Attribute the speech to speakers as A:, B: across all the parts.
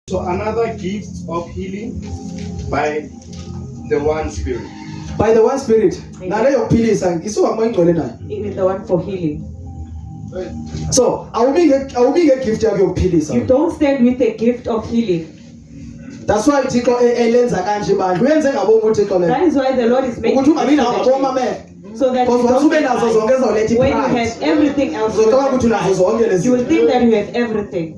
A: So another gift of healing by the one spirit.
B: By the one spirit.
C: Amen.
B: Now let your pilisa isuka moyingcwele nayo.
C: It is the one for healing.
B: So awubike gift yakho yokuphilisa.
C: You don't stand with a gift of healing.
B: That's why uThixo elenza kanje bandlu. Uyenze ngabo uThixo le.
C: That is why the Lord is making
B: Ukuthi ungabi nawo
C: it
B: ngaboma manje.
C: so that
B: Because
C: you
B: once
C: don't
B: ube nazo zonke ezoletha
C: when you
B: ipride.
C: have everything else,
B: Uzocabanga ukuthi unazo zonke lezi.
C: you will think that you have everything.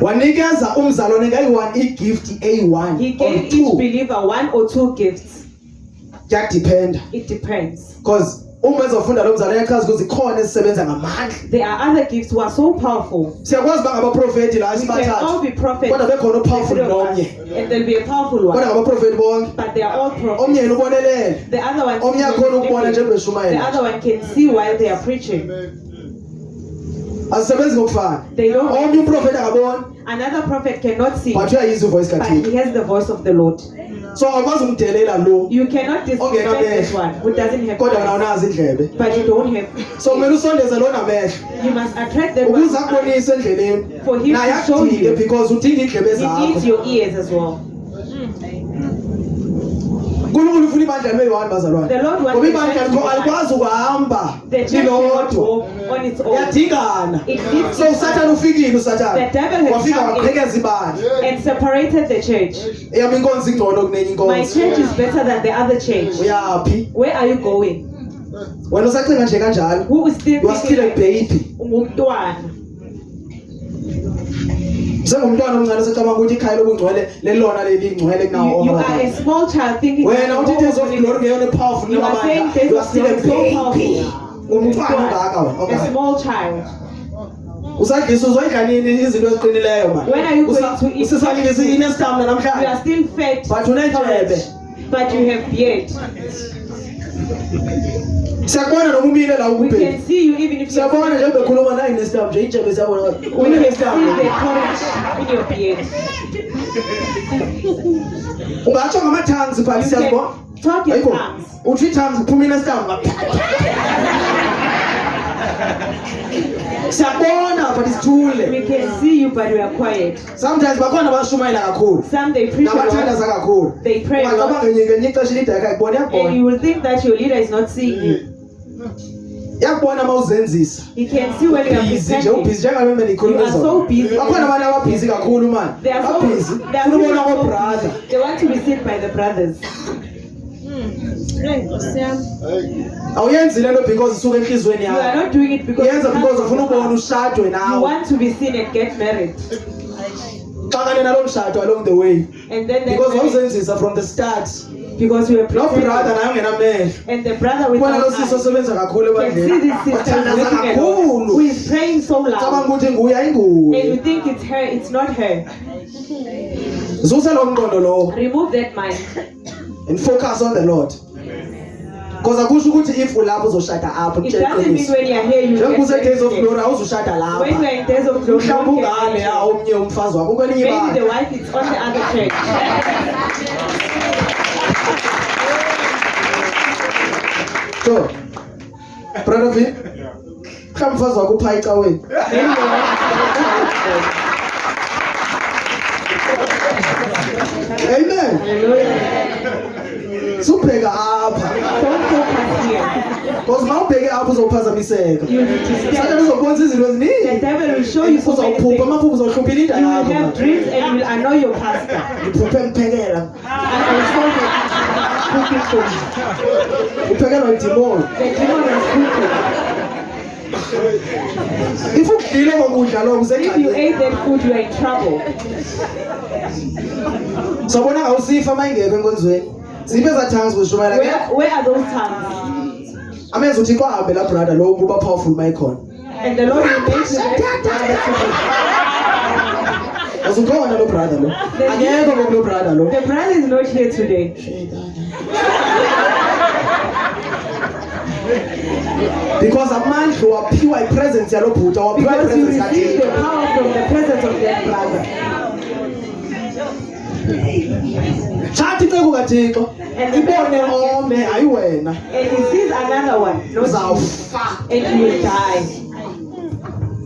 B: Wanikeza umzalwane ngayi-1 igift A1
C: He
B: or
C: gave each
B: 2.
C: believer 1 or 2 gifts.
B: Kuyadependa.
C: It depends.
B: Because uma ezofunda lo mzalwane yachaza ukuthi khona esisebenza ngamandla.
C: There are other gifts who are so powerful.
B: Siyakwazi ba ngabaprofeti la
C: We can
B: isibathathu.
C: all be prophets.
B: Kodwa bekhona powerful nomnye.
C: And there'll be a powerful
B: Kodwa
C: one.
B: ngabaprofeti bonke.
C: But they are all prophets.
B: Omnye yena ubonelele.
C: The other one
B: Omnye akhona ukubona nje
C: the
B: beshumayela.
C: other one can see while they are preaching.
B: Asisebenzi ngokufana.
C: They don't.
B: Omnye uprofeti akaboni,
C: Another prophet cannot see,
B: but uyayizwa ivoice
C: but
B: kaThixo.
C: he has the voice of the Lord.
B: So awukwazi umdelela lo.
C: You cannot disrespect this one who doesn't have
B: Kodwa wena
C: eyes,
B: unazo indlebe.
C: but you don't have.
B: So kumele usondeze lo namehlo.
C: You must attract that one
B: Ukuze akubonise endleleni.
C: for him
B: Naye
C: to show
B: akudinge
C: you.
B: because udinga indlebe
C: He needs
B: zakho.
C: your ears as well.
B: uNkulunkulu ufuna ibandla libe-1 bazalwane.
C: The Lord wants
B: Ngoba
C: the
B: ibandla
C: church to be one.
B: alikwazi ukuhamba
C: The church cannot
B: lilodwa.
C: walk on its own.
B: Yadingana.
C: It needs
B: So uSathane ufikile uSathane.
C: The devil has
B: Wafika
C: come in
B: waqhekeza ibandla.
C: and separated the church.
B: Eyami inkonzo ingcono kunenye
C: My
B: inkonzo.
C: church is better than the other church.
B: Uyaphi?
C: Where are you going?
B: Wena usacinga nje kanjalo.
C: Who is still
B: You are still a
C: thinking
B: baby.
C: ungumntwana?
B: Sengumntwana omncane secabanga ukuthi ikhaya lobungcwele lelona leli ingcwele kunawo
C: You are
B: onke.
C: a small child thinking
B: Wena uthi days of
C: that
B: glory ngeyona powerful
C: you are saying
B: njengamandla.
C: days
B: You are
C: of
B: still a
C: glory so
B: baby.
C: powerful.
B: Umntwana ongaka wena.
C: A
B: Okay.
C: small child.
B: Usadlisa uzodla nini izinto eziqinileyo man.
C: When are you going to eat?
B: Usadlisa inestamina
C: You are
B: namhlanje.
C: still fat,
B: But unendlebe.
C: but you have beard.
B: Siyakubona noma umile la
C: We
B: ukubheka.
C: can see you even if you
B: Siyabona nje bekhuluma nayi nestam nje ijebe siyabona.
C: we can see the courage in your beard.
B: Ungatsho ngama-tongues phala
C: You
B: siyabona.
C: can talk in
B: Ayikho.
C: tongues.
B: Uthi i-tongues kuphuma inestam. Siyabona but isithule.
C: We can see you, but we are quiet.
B: Sometimes bakhona abashumayela kakhulu.
C: Some they preach a lot,
B: Nabathandaza kakhulu.
C: they pray a
B: Ungacabanga
C: lot,
B: ngenye ixesha elide yakayibona
C: and
B: yakubona.
C: you will think that your leader is not seeing you.
B: Yakubona mawuzenzisa.
C: He can see when you are
B: Busy nje
C: pretending.
B: ubusy njengabe mina
C: You
B: ngikhuluma
C: are so busy.
B: Bakhona abantu ababhizi kakhulu man.
C: They are so
B: Babhizi.
C: they are
B: Funa
C: really
B: ubona
C: so
B: ko-brother.
C: busy. They want to be seen by the brothers.
B: Awuyenzi lento because isuka enhlizweni
C: You are
B: yakho.
C: not doing it because
B: Uyenza
C: it
B: because
C: comes from
B: ufuna
C: the
B: ubona
C: heart.
B: ushadwe
C: You
B: nawe.
C: want to be seen and get married.
B: Xakane nalo mshado along the way.
C: And then they
B: Because
C: marry
B: wawuzenzisa from the start.
C: because you are
B: No
C: pretending.
B: brother naye ungenamehlo.
C: And the brother with
B: Ubona lo
C: eyes
B: sisi osebenza kakhulu
C: can see
B: ebandleni.
C: this sister
B: Wathandaza
C: looking at her, who
B: kakhulu.
C: is praying so
B: Cabanga
C: loud.
B: ukuthi nguye
C: And you
B: ayinguye.
C: think it's her, it's not her.
B: Zusa lo mqondo lo
C: Remove that mind.
B: and focus on the Lord. Because akusho ukuthi if ulapho uzoshada apho
C: It doesn't mean when you are here you
B: njengoba
C: get
B: use days of
C: married.
B: glory awuzushada
C: When you
B: lapha.
C: are in days of glory, you
B: Mhlawumbe
C: don't get
B: ungane ya
C: married.
B: omnye umfazi wakho kwelinye
C: Maybe the
B: ibandla.
C: wife is on the other church.
B: So, brother V, mhlawumbe umfazi wakho upha ecaweni.
C: Maybe the wife is on the other church.
B: Amen.
C: Hallelujah.
B: Subheka apha.
C: Don't focus here.
B: Because mawubheke apha uzophazamiseka.
C: You need to
B: Sathane
C: stand.
B: uzokubonisa izinto
C: The
B: eziningi.
C: devil will show you so many
B: Uzawuphupha
C: things.
B: amaphupho uzohluphila
C: You
B: indawo
C: will have
B: yakho.
C: dreams and you will annoy your pastor.
B: Uphuphe mphekela.
C: And also the cooking food.
B: Uphekelwa idimoni.
C: The demon is cooking.
B: If ukudlile ngokudla lokho
C: If you
B: usengxakini.
C: ate that food, you are in trouble.
B: Sabona ngawusifa mayingekho enkonzweni. Ziphe eza-tongues beshumayela ke.
C: Where are those tongues?
B: Amenza uthi kwahambe la brother lo kuba powerful mayikhona.
C: And the Lord will make you that brother
B: Azukhona lo brother lo. Akekho ngoku lo brother lo.
C: to be. The brother is not here today.
B: Because amandla waphiwa ipresence yalo bhuta waphiwa
C: Because you
B: ipresence
C: receive the
B: kaThixo.
C: power from the presence of that brother.
B: Thatha icebo kaThixo.
C: And
B: Ibone omnye hayi wena.
C: And he sees another one, not you.
B: Uzawufa.
C: And you will die.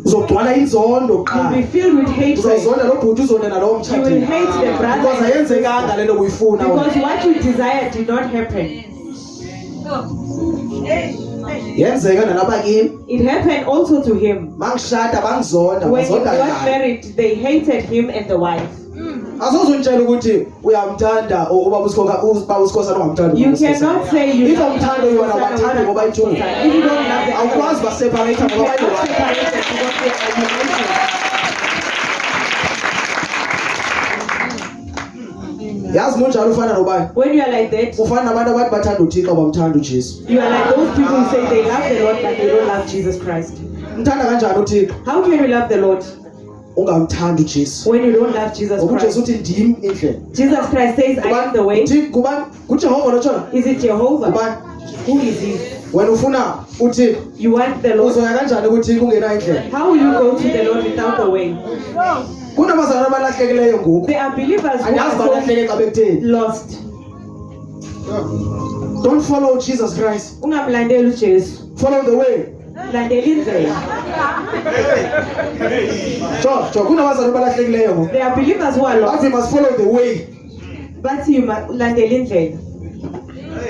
B: uzogcwala inzondo
C: You'll
B: qala
C: be filled with hatred.
B: uzawuzonda lo bhuti uzonda nalowo
C: You will
B: mtshatile
C: hate the
B: because
C: brother.
B: ayenzekanga lento kuyifuna wena.
C: Because what you desire did not happen.
B: yenzeka nalapha kimi
C: It happened also to him.
B: mangishada bangizonda
C: When he
B: bazonda
C: got
B: ngani
C: married, they hated him and the wife.
B: asozungitshela ukuthi uyamthanda ubaba usikhosana ungamthanda
C: You cannot say you
B: if
C: love
B: amthanda yona
C: the
B: abathandi ngoba
C: son.
B: ithunga
C: If you don't love the
B: awukwazi
C: other,
B: baseparate
C: you
B: ngoba
C: cannot
B: bayi-one.
C: separate them because they are united.
B: yazi munjalo ufana nobani
C: When you are like that,
B: ufana nabantu abathi bathanda uthixo abamthanda ujesu
C: you are like those people who say they love the Lord but they don't love Jesus Christ.
B: mthanda kanjani uthixo
C: How can you love the Lord
B: ungamthandi ujesu
C: when you don't love Jesus
B: ngoba ujesu
C: Christ?
B: uthi ndim indlela
C: Jesus Christ says, I am the way.
B: kubani ngujehova lotshona
C: Is it Jehovah?
B: kubani
C: Who is he?
B: wena ufuna uthixo
C: You want the Lord?
B: uzoya kanjani kuthixo ungena indlela
C: How will you go to the Lord without the way?
B: kunabazalwane abalahlekileyo ngoku
C: There are believers who
B: andazi
C: are
B: balahleke xa bekutheni
C: so lost.
B: don't follow jesus christ
C: Ungamlandeli uJesu.
B: follow the way
C: Landela indlela.
B: jo kunabazalwane abalahlekileyo ngoku
C: There are believers who are
B: but
C: lost,
B: we must follow the way
C: but you must landela indlela.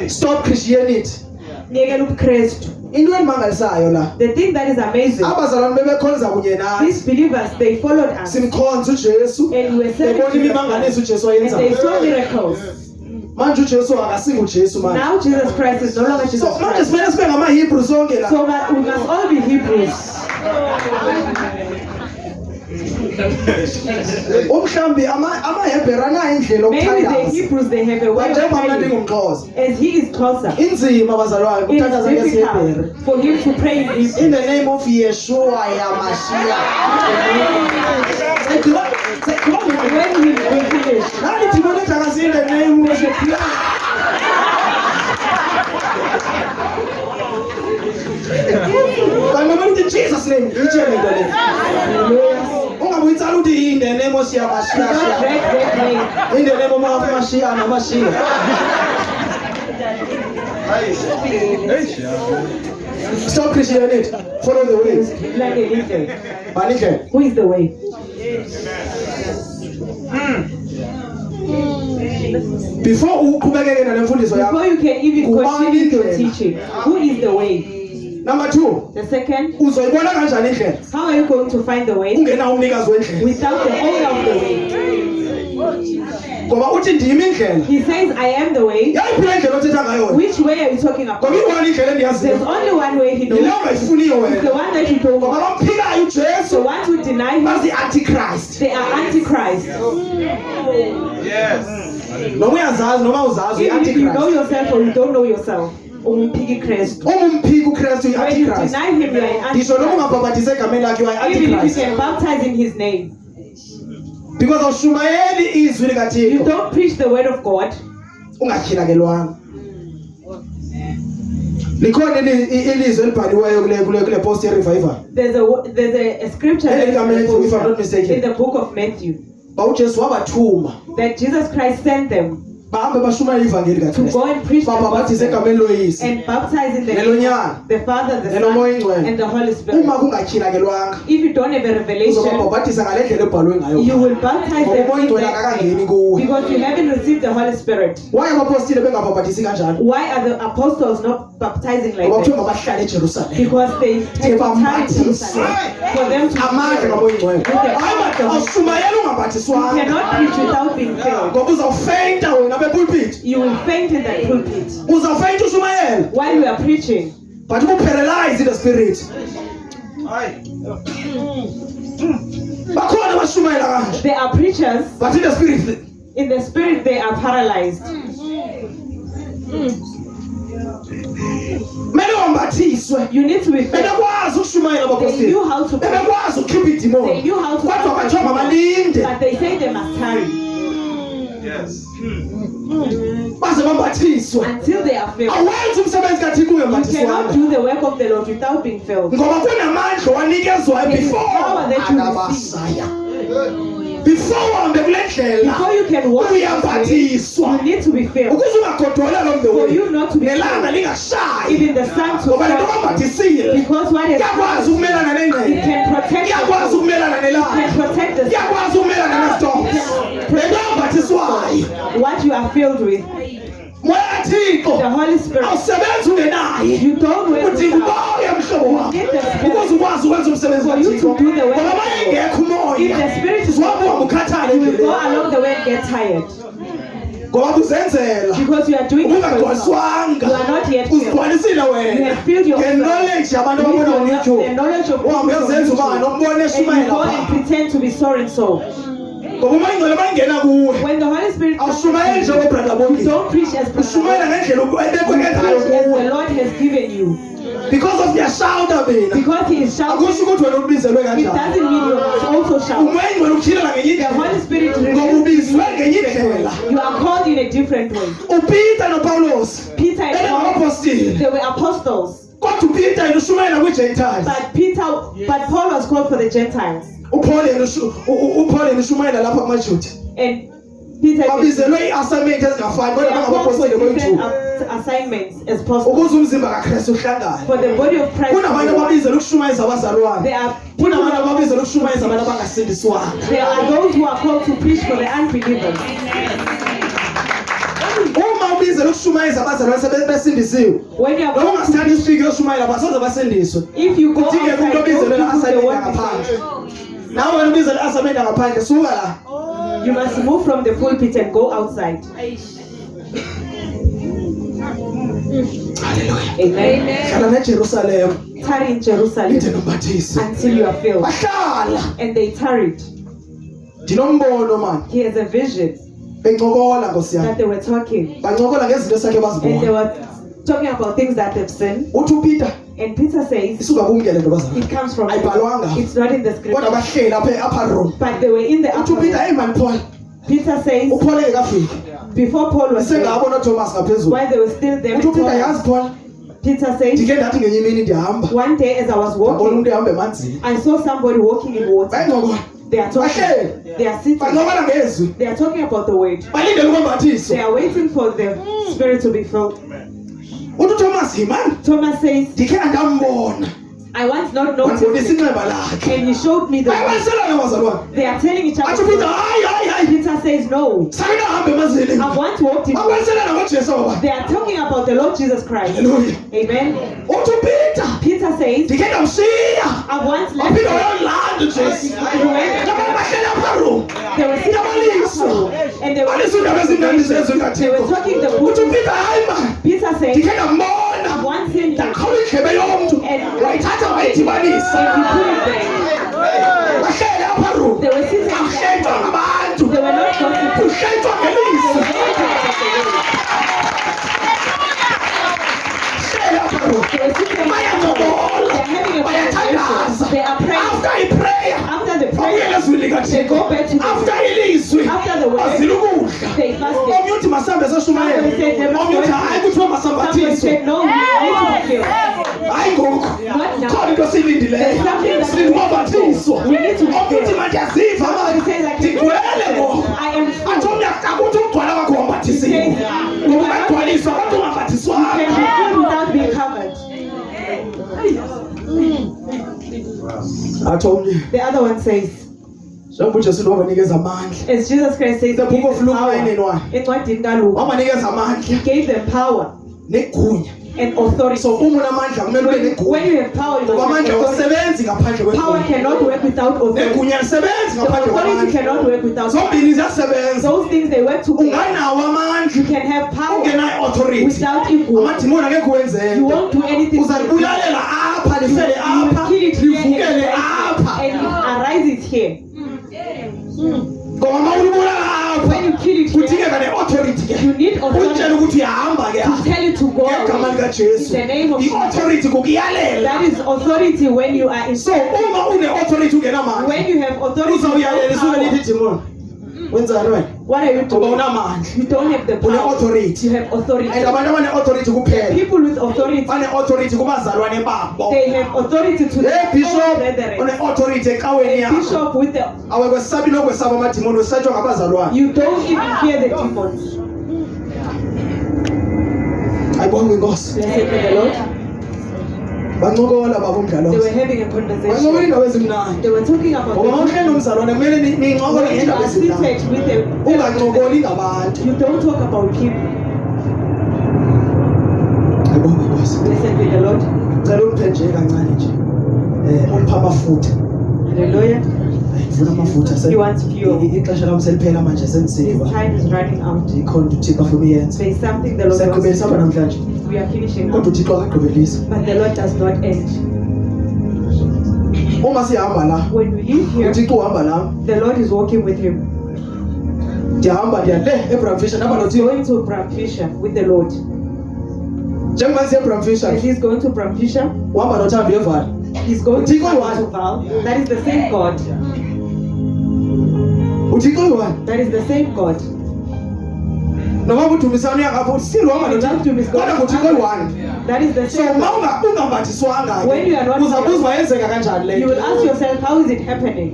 B: stop christianity
C: Yekela ubuKristu.
B: into endimangalisayo la
C: The thing that is amazing,
B: abazalwane bebekhonza kunye nathi
C: these believers, they followed us
B: simkhonza ujesu
C: and were
B: bebona
C: serving
B: imimanganiso ujesu
C: and they
B: ayenzayo
C: saw miracles.
B: manje ujesu akasingujesu manje
C: Now Jesus Christ is no longer Jesus
B: so manje
C: Christ.
B: simele sibe ngamahebrew sonke la
C: So we must all be Hebrews.
B: umhlambi amahebheru anayo indlela
C: Maybe the
B: okuthandaza
C: Hebrews, they have a way of
B: njengoba mna
C: praying.
B: ndingumxhosa
C: As he is closer,
B: inzima bazalwane
C: it
B: ukuthandaza
C: is
B: ngesihebheru
C: difficult for him to pray in Hebrew.
B: in the name of yeshua yamashiya
C: When we finish,
B: nani thibona thakasi in the name of kanti noma uthi jesus name itshele into le ungabe uyitsala uthi in the name of
C: don't
B: yamashiya
C: drag that name.
B: in the name of amashiya namashiya stop christianity follow the way
C: Landela indlela.
B: bani indlela
C: Who is the way?
B: before uqhubekeke nale mfundiso yakho
C: Before you can even
B: Kubani
C: continue your
B: indlela?
C: teaching, who is the way?
B: number 2
C: The second,
B: uzoyibona kanjani indlela
C: how are you going to find the way
B: ungena umnikazi wendlela
C: without the owner of the way?
B: ngoba uthi ndimi indlela
C: He says, I am the way.
B: yayiphila indlela othetha ngayo wena
C: Which way are you talking
B: ngoba
C: about?
B: iwani indlela
C: There's
B: endiyaziyo
C: only one way he knows.
B: yileyo ungayifuniyo
C: It's the
B: wena
C: one that you don't
B: ngoba
C: want.
B: bamphikayo
C: The
B: ujesu
C: ones who deny him,
B: bazi-antichrist
C: they are antichrist.
B: noma uyazazi noma uzazi
C: Even if you know
B: i-antichrist
C: yourself or you don't know yourself, umphiki Kristu.
B: ungumphiki ukristu
C: When you
B: yi-antichrist
C: deny him, you are an
B: ngisho noma
C: antichrist.
B: ungabhabhathise egameni lakhe
C: Even if you
B: you-antichrist
C: can baptize in his name,
B: because awushumayeli izwi
C: you
B: likathixo
C: don't preach the word of God.
B: ungatyhilakelwanga likhona ilizwi elibhaliweyo kule post ye-revival
C: There's a scripture
B: Hey,
C: that is
B: Matthew, if I'm not mistaken.
C: in the book of Matthew
B: ba ujesu wabathuma
C: that Jesus Christ sent them
B: bahambe bashumayela ivangeli
C: to
B: kakristu
C: go and preach the
B: babhabhathise
C: gospel
B: egameni loyise
C: and baptize in the name
B: nelonyana
C: of the Father, the
B: nelomoya
C: Son,
B: ingcwele
C: and the Holy Spirit.
B: uma kungatyhilakelwanga
C: If you don't have a revelation,
B: uzobabhabhathisa ngale ndlela ebhalwe ngayo
C: you will baptize
B: ngoba
C: them
B: umoya
C: in
B: ingcwele
C: that
B: akakangeni
C: name
B: kuwe
C: because you haven't received the Holy Spirit.
B: waye abapostile bengabhabhathisi kanjani
C: Why are the apostles not baptizing like
B: ngoba kuthiwa
C: that?
B: mabahlale ejerusalem
C: Because they had to tarry in Jerusalem for them to
B: amandla kamoya ingcwele
C: With the power of the Holy Spirit.
B: awushumayeli
C: You
B: ungabhathiswanga
C: cannot preach without being filled.
B: ngoba uzawufeyinta wena bepulpit
C: You will faint in the pulpit
B: uzawufeyinta ushumayela
C: while you are preaching.
B: but ubuparalyze in the spirit bakhona abashumayela kanje
C: There are preachers,
B: but in the spirit
C: in the spirit they are paralyzed.
B: kumele wambathiswe
C: You need to be filled.
B: bebekwazi ukushumayela
C: They
B: abapostile
C: knew how to pray.
B: bebekwazi ukhipha
C: They
B: idimoni
C: knew how to
B: kodwa
C: cast
B: bathiwa
C: out
B: mabalinde
C: demons, but they say they must tarry
B: baze bambathiswe
C: until they are filled.
B: awenzi umsebenzi kathixo
C: You cannot
B: ungembathiswanga
C: do the work of the Lord without being filled.
B: ngoba kunamandla wanikezwayo
C: There is
B: before
C: power that you receive.
B: anabasaya before uhambe kule ndlela
C: Before you can walk this way,
B: uyambathiswa
C: you need to be filled.
B: ukuze ungagodola lo
C: For
B: mntu
C: you not to be
B: nelanga
C: filled,
B: lingashayi
C: even the sun to
B: ngoba le nto
C: shine.
B: bambathisile
C: Because what is
B: iyakwazi ukumelana
C: it
B: nengqele
C: can protect
B: iyakwazi
C: the
B: ukumelana nelanga
C: can protect the
B: iyakwazi ukumelana nestorms le nto yambathiswayo
C: what you are filled with.
B: moya kathixo
C: The Holy Spirit.
B: awusebenzi ungenaye
C: You don't wait
B: udinga
C: without.
B: umoya mhlobo wam
C: Get the Spirit.
B: ukuze ukwazi ukwenza umsebenzi
C: For you
B: kathixo
C: to do the work
B: ngoba
C: of
B: uma
C: the Lord.
B: engekho
C: If
B: umoya
C: the Spirit is
B: zokuhamba
C: not,
B: ukhathale
C: you will go
B: endleleni
C: along the way and get tired.
B: ngoba uzenzela
C: Because you are doing it for yourself.
B: ungagcwaliswanga
C: You are not yet filled.
B: uzigcwalisile
C: You
B: wena
C: have filled yourself
B: nge-knowledge yabantu
C: with
B: ababona
C: the
B: youtube
C: knowledge of
B: uhambe
C: people
B: uyozenza
C: from
B: ubani
C: YouTube.
B: umbone
C: And you
B: eshumayela
C: go and
B: phaa
C: pretend to be so and so.
B: ngoba uma ingcwele uma ingena kuwe
C: When the Holy Spirit comes,
B: awushumayeli njengobrada bonke
C: don't preach as
B: ushumayela ngendlela ebekwe
C: preach
B: ngayo
C: as the
B: kuwe
C: Lord has given you.
B: because of ngiyashawuta mina
C: Because He is shouting,
B: akusho ukuthi wena ubizelwe
C: it
B: kanjani
C: doesn't mean you must also shout.
B: umoya ingcwele ukhilela ngenye
C: The Holy
B: indlela
C: Spirit
B: ngoba
C: reveals
B: ubizwe ngenye indlela
C: you are called in a different way.
B: upeter nopawulos
C: Peter and Paul,
B: bengabapostile
C: they were apostles.
B: kodwa upeter yena ushumayela kwi-gentiles
C: But Paul was called for the Gentiles.
B: upaul yena ushumayela lapha kumajuda
C: And Peter
B: babizelwe i-assignment ezingafani
C: they
B: kodwa
C: are called for
B: bangabapostile
C: different
B: boyi-2
C: assignments as apostles.
B: ukuze umzimba kakristu uhlangane
C: For the body of Christ,
B: kunabantu ababizela ukushumayeza abazalwane
C: there are
B: kunabantu ababizela ukushumayeza abantu abangasindiswanga
C: there are those who are called to preach for the unbelievers.
B: uma ubizela ukushumayeza abazalwane besindisiwe
C: When you are
B: noma
C: called to
B: ungasithanda isipiki yoshumayela basoze basindiswe
C: if you go
B: kudingeka
C: outside,
B: umuntu obizelwe
C: don't do the
B: la-assignment
C: work
B: ngaphandle
C: before.
B: nawe wena ubizela i-assignment ngaphandle suka la
C: You must move from the pulpit and go outside.
B: haleluya
C: Amen.
B: hlala nejerusalem
C: Tarry in Jerusalem
B: linde nombathisi
C: until you are filled.
B: bahlala
C: And they tarried.
B: ndinombono mani
C: He has a vision
B: bencokola nkosi yami
C: that they were talking.
B: bancokola ngezinto esakhe
C: And they
B: bazibona
C: were talking about things that they've seen.
B: uthi upeter
C: And Peter says,
B: isuka kumngele ntobazana
C: it comes from
B: ayibhalwanga
C: it's not in the
B: kodwa
C: scripture.
B: bahleli apha upper room
C: But they were in the
B: uthi
C: upper
B: upeter
C: room.
B: eyi mani paul
C: Peter says,
B: upaul engekafiki
C: before Paul was there,
B: isengabo nothomas ngaphezulu
C: while they were still there,
B: uthi upeter
C: with
B: yazi
C: Paul,
B: paul
C: Peter says,
B: ndike ndathi ngenye imini ndihamba
C: one day as I was
B: ngabona
C: walking,
B: umntu ehamba emanzini
C: I saw somebody walking in water.
B: bayincokola
C: They are talking.
B: bahleli
C: They are sitting.
B: bancokola ngezwi
C: They are talking about the word.
B: balindele ukwembathiso
C: They are waiting for the Spirit to be filled.
B: uthi uthomas yimani
C: Thomas says,
B: ndikhe andambona
C: I once not
B: wandibonisa
C: noticed it.
B: inxeba lakhe
C: And he showed me the way.
B: bayabaliselana bazalwane
C: They are telling each
B: athi upeter
C: other.
B: hayi
C: Peter says, no.
B: sake ndahambe emazini
C: I want to walk in.
B: babaliselana ngojesu aba
C: They are talking about the Lord Jesus Christ.
B: haleluya
C: Amen.
B: uthi upeter
C: Peter says,
B: ndikhe ndamshiya
C: I once left.
B: waphinda wayolanda ujesu nabanye bahleli apha room
C: They were sitting in the upper room. And they were,
B: balisa iindaba ezimnandi zezwi
C: they were
B: kathixo
C: talking the
B: uthi
C: book.
B: upeter hayi mani
C: Peter says,
B: ndikhe ndambona
C: I once seen you.
B: ndaqhawula indlebe yomntu wayithatha wayidibanisa
C: And you put it there.
B: bahleli apha room
C: They were sitting there.
B: akuhlenjwa ngabantu
C: They were not gossiping.
B: kuhlenjwa ngelizwi hleli apha room
C: They were sitting there.
B: bayancokola
C: They are having a
B: bayathandaza
C: conversation. They are praying.
B: after iprayer
C: After the
B: babuyele
C: prayer,
B: ezwini
C: they
B: likathixo
C: go back to the
B: after ilizwi
C: After the word,
B: bazile ukudla
C: they fasted.
B: omnye uthi masambe seshumayela
C: Somebody said they must
B: omnye uthi
C: go.
B: hayi kuthiwa
C: Somebody
B: masambathiswe
C: said, no, you need to be filled.
B: hayi ngoku
C: Not now.
B: khona into siyilindileyo
C: There's something that
B: silinde ukwambathiswa
C: we need to be
B: omnye uthi
C: filled.
B: mandiyaziva
C: Somebody says, I can
B: ndigcwele ngoku
C: I am
B: athi
C: full.
B: omnye akuthi ukugcwala kwakho wambathisiwe ngoba ungagcwaliswa kodwa
C: Can
B: ungambathiswanga
C: be filled without being covered.
B: athi omnye
C: The other one says,
B: njengoba ujesu lo wabanikeza amandla
C: as Jesus Christ says,
B: The
C: he gave
B: book of
C: them
B: Luke
C: power.
B: 9:1.
C: Encwadini kaLuka,
B: wabanikeza amandla
C: he gave them power
B: negunya
C: and authority.
B: so uma unamandla kumele ube
C: When
B: negunya
C: you have power, you
B: ngoba
C: must have
B: amandla
C: authority.
B: awusebenzi ngaphandle
C: Power
B: kwegunya
C: cannot work without authority.
B: negunya lisebenzi
C: The
B: ngaphandle
C: authority
B: kwamandla
C: cannot work without power.
B: zombini ziyasebenza
C: Those things they work together.
B: unganawo
C: You
B: amandla
C: can have power
B: ungenayo-authority
C: without equal.
B: amadimoni angekho
C: You
B: wenzeka
C: won't do anything.
B: uzalibulalela apha lifele
C: You
B: apha
C: kill it here
B: livukele
C: and
B: apha
C: it arises here.
B: ngoba ma ulibulala
C: When you
B: apha
C: kill it here,
B: kudingeka ne-authority ke
C: you need authority
B: utshela ukuthi uyahamba ke
C: to tell you to go
B: ngegama
C: away.
B: likajesu
C: In the name of Jesus.
B: i-authority kukuyalela
C: That is authority when you are in.
B: so uma une-authority ungenamandla
C: When you have authority,
B: uzawuyalela isuke lithi
C: without power,
B: idimoni wenzani wena
C: What are you
B: ngoba
C: doing?
B: unamandla
C: You don't have the
B: une
C: power.
B: authority
C: You have authority.
B: and abantu abane-authority kuphela
C: People with authority,
B: bane authority kubazalwane babo.
C: they have authority to
B: Hey
C: their own
B: bishop
C: brethren.
B: une-authority ecaweni
C: A
B: yakho
C: bishop with the,
B: awekwesabi nokwesaba amadimoni wesatshwa ngabazalwane.
C: you don't even fear the demons.
B: Ayibonge inkosi.
C: Blessed be the Lord.
B: Bancokola babo umdlalo.
C: They were having a
B: Bancokola
C: conversation.
B: indaba ezimnandi.
C: They were talking about
B: Ngoba
C: the
B: ngomhle nomzalwane kumele nincokola
C: when you
B: ngendaba
C: are
B: ezimnandi.
C: seated with the
B: Ungancokoli ngabantu.
C: you don't talk about people.
B: Ayibonge inkosi.
C: Blessed be the Lord.
B: Ngicela ungiphe nje kancane nje. Ungipha amafutha.
C: Hallelujah.
B: Ngifuna amafutha.
C: He wants fuel.
B: Ixesha lami seliphela manje
C: His
B: sengisikwa.
C: time is running out.
B: Ikhona uThixo afuna uyenza.
C: There is something the Lord
B: Siyaqhubeka sihamba
C: wants.
B: namhlanje.
C: We are finishing
B: Kodwa
C: now.
B: uThixo akaqhubelisa.
C: But the Lord does not end.
B: Uma sihamba la,
C: When we leave here,
B: uThixo uhamba la.
C: the Lord is walking with him.
B: Ndiyahamba ndiya le eBramfisher naba
C: He's
B: noThixo.
C: going to Bramfisher with the Lord.
B: Njengoba siya eBramfisher,
C: As he's going to Bramfisher,
B: uhamba noThando evali.
C: he's going to
B: Uthixo one.
C: to Val. That is the same God.
B: uThixo uyi-one.
C: That is the same God.
B: Noma udumisana uyangapha uthi siluhamba noThixo. Kodwa nguThixo uyi-one.
C: That is the
B: So
C: same
B: uma
C: God.
B: ungambathiswanga
C: When you are not
B: uzabuzwa yenzeka kanjani le
C: You will
B: nto.
C: ask yourself, how is it happening?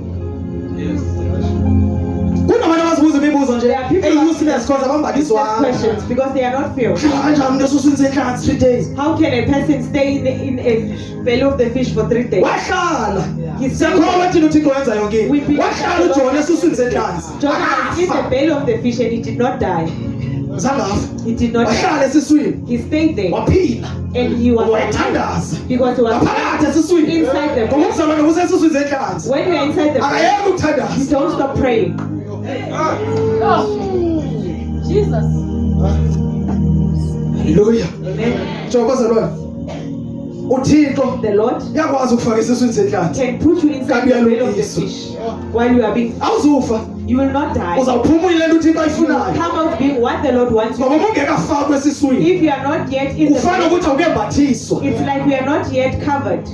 B: Kunabantu abazibuza imibuzo nje
C: There are people
B: eyi-useless cause
C: Useless
B: abambathiswanga.
C: questions because they are not filled.
B: Kanjani umuntu esuswini senhlanzi 3 days?
C: How can a person stay in a belly of the fish for 3 days?
B: Wahlala.
C: He's
B: Siyakholwa thina uThixo wenza yonke
C: We
B: into.
C: believe
B: Wahlala
C: that the
B: uJona
C: Lord-
B: esuswini senhlanzi.
C: Jonah was in the belly of the fish and he did not die.
B: Zangafa.
C: He did not die.
B: Wahlala esiswini.
C: He stayed there
B: Waphila.
C: and he was alive
B: Wayethandaza.
C: because he was
B: Ngaphakathi esiswini.
C: inside the
B: Ngoba umzalwane usesuswini senhlanzi.
C: When you are inside the belly,
B: Akayeke
C: you
B: ukuthandaza.
C: don't stop praying.
D: Jesus.
B: Haleluya.
C: Amen.
B: Njengoba bazalwane. uThixo
C: The Lord
B: yakwazi ukufaka esiswini senhlanzi.
C: can put you inside the belly of the fish while you are being.
B: Awuzufa.
C: You will not die.
B: Uzawuphumula ile nto uThixo ayifunayo.
C: Come out being what the Lord wants you.
B: Ngoba ungekafakwa esiswini.
C: If you are not yet in the
B: Ufana
C: belly,
B: ukuthi awukembathiswa.
C: it's like we are not yet covered.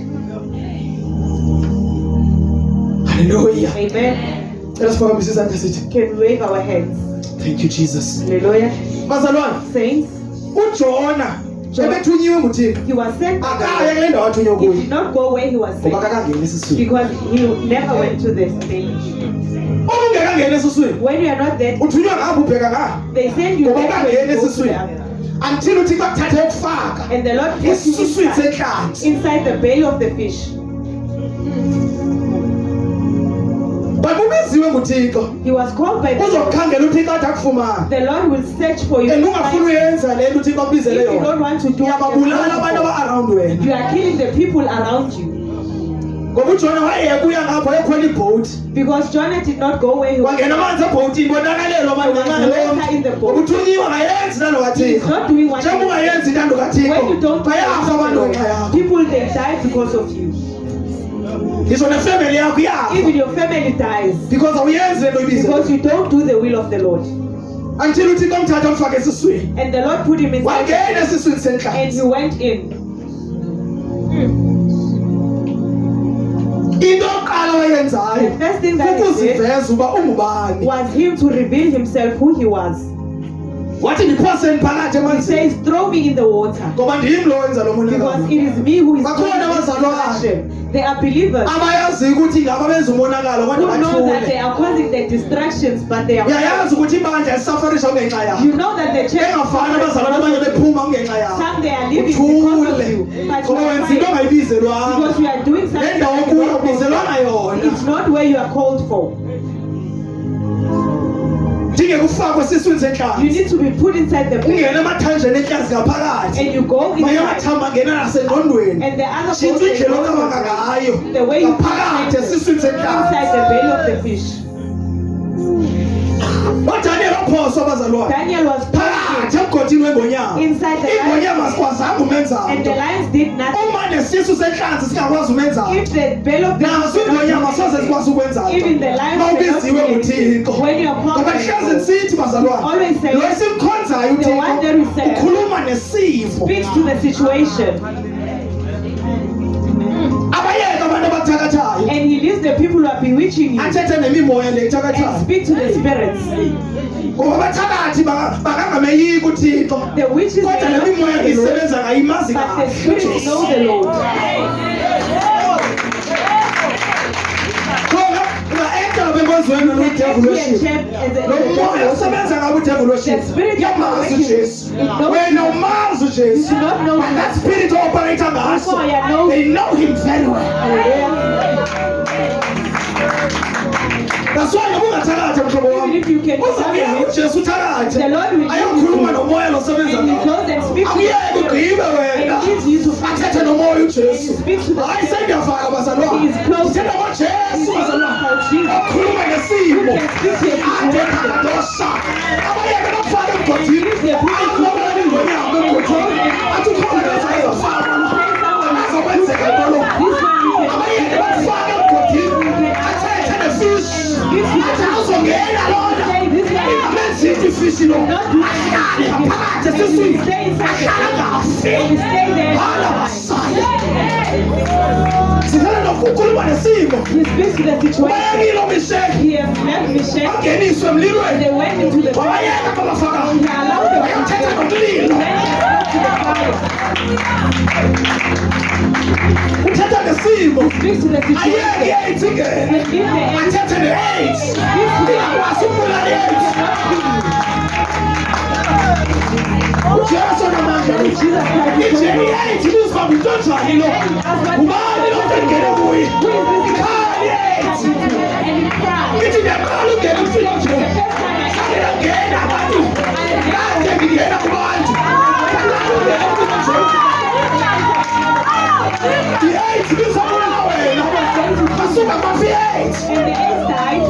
B: Haleluya.
C: Amen.
B: Let us phakamise isandla sithi.
C: Can we wave our hands?
B: Thank you Jesus.
C: Hallelujah.
B: Bazalwane,
C: Saints,
B: uJona ebethunyiwe nguThixo.
C: he was sent by
B: Akaya
C: God.
B: kule ndawo athunywe
C: He
B: kuyo.
C: did not go where he was
B: Ngoba
C: sent
B: kakangena esiswini.
C: because he never went to this thing.
B: Uma ungekangena esiswini,
C: When you are not there,
B: uthunywa ngapha ubheka ngapha.
C: they send you
B: Ngoba
C: there
B: ungangena
C: when you go to
B: esiswini.
C: them.
B: Until uThixo akuthathe ukufaka
C: And the Lord puts you
B: esiswini
C: inside,
B: senhlanzi.
C: inside the belly of the fish.
B: Babubiziwe nguThixo.
C: He was called by the Lord.
B: Uzokukhangela uThixo athi akufumana.
C: The Lord will search for you.
B: And ungafuni uyenza le nto uThixo akubizele
C: If you don't
B: yona.
C: want to do what
B: Uyababulala
C: you're
B: abantu
C: for,
B: aba-around wena.
C: you are killing the people around you.
B: Ngoba uJona wayeka uya ngapho ekhwela ibhoti.
C: Because Jonah did not go where he was.
B: Wangena amanzi ebhotini bonakalelwa abancane
C: Water in the boat.
B: ngokuthunyiwe ngayenzi nalo
C: He is
B: kaThixo.
C: not doing what
B: Njengoba ungayenzi intando
C: When you
B: kaThixo
C: don't do
B: bayafa abantu ngenxa
C: it,
B: yakho.
C: people they die because of you.
B: Ngisho nefamily yakho iyafa
C: Even your family dies
B: because awuyenzi le nto
C: because
B: uyibizele.
C: you don't do the will of the Lord.
B: Until uThixo amthatha amfake esiswini.
C: And the Lord put him inside
B: Wangena esiswini
C: and
B: senhlanzi.
C: he went in.
B: Into yokuqala
C: The
B: wayenzayo
C: first thing that he did
B: ukuziveza uba ungubani.
C: was him to reveal himself who he was.
B: Wathi ndiphoseni phakathi
C: He
B: emanzini
C: says, throw me in the water.
B: ngoba ndim lo wenza lo
C: Because
B: monakalo.
C: it is me who is
B: Bakhona
C: doing this
B: abazalwane.
C: destruction. They are believers
B: Abayaziyo ukuthi ngaba benza umonakalo
C: who
B: kodwa
C: know that they
B: bathule.
C: are causing the distractions, but they are.
B: Uyayazi ukuthi ibandla lisafarisha kungenxa yakho.
C: You know that the church
B: Engafani abazalwane abanye bephuma kungenxa yakho.
C: some they are living because of
B: Uthule.
C: you, but you
B: Ngoba
C: are
B: wenza into
C: fine
B: ongayibizelwanga.
C: because you are doing
B: Le
C: something
B: ndawo
C: that
B: kuyo
C: you are
B: awubizelwanga
C: called for.
B: yona.
C: It's not where you are called for.
B: Ndingeke ufakwe esiswini
C: You
B: senhlanzi.
C: need to be put inside the belly
B: Ungene emathanjeni enhlanzi ngaphakathi.
C: and you go
B: Manye
C: inside.
B: amathamba angena nasengqondweni.
C: And the other
B: Shintsha
C: goes
B: indlela ocabanga ngayo.
C: the way you
B: Ngaphakathi esiswini senhlanzi.
C: inside the belly of the fish.
B: UDaniel waphoswa abazalwane.
C: Daniel was
B: Phakathi
C: put
B: emgodini wengonyama.
C: inside the
B: Ingonyama
C: lions,
B: sikwazanga umenza
C: and the
B: nto.
C: lions did nothing.
B: Uma nesisu senhlanzi singakwazi umenza nto.
C: If the belly of the
B: Nazo
C: fish
B: ingonyama soze zikwazi ukwenza nto.
C: even the lions
B: Mawubiziwe
C: cannot do
B: nguThixo.
C: anything. When you are called
B: Ngoba
C: by
B: ihlezi
C: God,
B: nsithi bazalwane.
C: always say,
B: Lo esimkhonzayo
C: the one that we
B: uThixo
C: serve
B: ukhuluma nesimo.
C: speaks to the situation.
B: Abayeke abantu abakuthakathayo
C: And he leaves the people who are bewitching you
B: athethe nemimoya le
C: and
B: ithakathayo
C: speak to the spirits.
B: ngoba abathakathi bakangameyiki uThixo
C: The witches
B: kodwa
C: may
B: le
C: not
B: mimoya
C: know the Lord,
B: isebenza ngayimazi
C: but the
B: kahle
C: spirits know the Lord.
B: Enter benkozweni
C: You can
B: nodevil
C: enter
B: worship.
C: and check as a
B: Lo moya usebenza ngabo udevil worship.
C: The spirit
B: Yamazi
C: of
B: uJesu.
C: it knows
B: Wena
C: you.
B: umazi
C: You
B: uJesu.
C: do not know
B: But that
C: him.
B: spirit operates ngaso.
C: Moya knows
B: They know him very well.
C: Hallelujah.
B: That's why ungathakatha mhlobo
C: Even
B: wami.
C: if you can
B: Uzongena
C: serve him,
B: uJesu uthakathe.
C: the Lord will
B: Ayokhuluma nomoya losebenza
C: and he
B: ngawo.
C: goes and speaks to
B: Akuyeke
C: the
B: ugqibe
C: spirit
B: wena.
C: and leads you to
B: Athethe nomoya uJesu.
C: And he speaks to the
B: Hayi sengiyavala
C: He
B: bazalwane.
C: is close.
B: Sithetha ngoJesu bazalwane.
C: About Jesus.
B: Okhuluma ngesimo.
C: Who can speak to your
B: Ade
C: situation.
B: kakadosha. Abayeke bakufaka emgodini. Ayikubona ingonyama emgodini. Athi ukhona nezayizofaka. Azokwenzeka ntolo.
C: This one you can
B: Abayeke bakufaka emgodini. Athethe nefish. Athi azongena lona. Ingamenzi ifish lo. Ahlale ngaphakathi esiswini. Ahlala ngafi.
C: stay there.
B: Hala Masaya. Sithanda nokukhuluma nesimo.
C: He speaks to the situation.
B: Bayekile omisheki.
C: He has left Michelle.
B: Bangeniswe
C: And
B: emlilweni.
C: they went into the fire.
B: Wabayeka babafaka.
C: He allowed them to
B: Bayathetha
C: go.
B: nomlilo.
C: Then they spoke to the fire.
B: Uthetha nesimo.
C: Speaks to the
B: Ayeke
C: situation.
B: i-AIDS ingene.
C: And if the end
B: Athethe ne-AIDS. Ingakwazi ukubulala i-AIDS. uJesu namandla.
C: Jesus Christ.
B: Ijeni i-AIDS ibuzibamba into enjani lo? Ubani lo engene kuye?
C: Who is this guy?
B: Ikhali i-AIDS.
C: And he cried.
B: Ngithi ngiyaqala ukungena emfilo nje.
C: The first time I
B: Sake ngangena abantu. Kade ngingena kubantu. Ngaqala ukungena emfilo nje. I-AIDS ibizabulala wena. Basuka bafi i-AIDS.
C: and the AIDS died.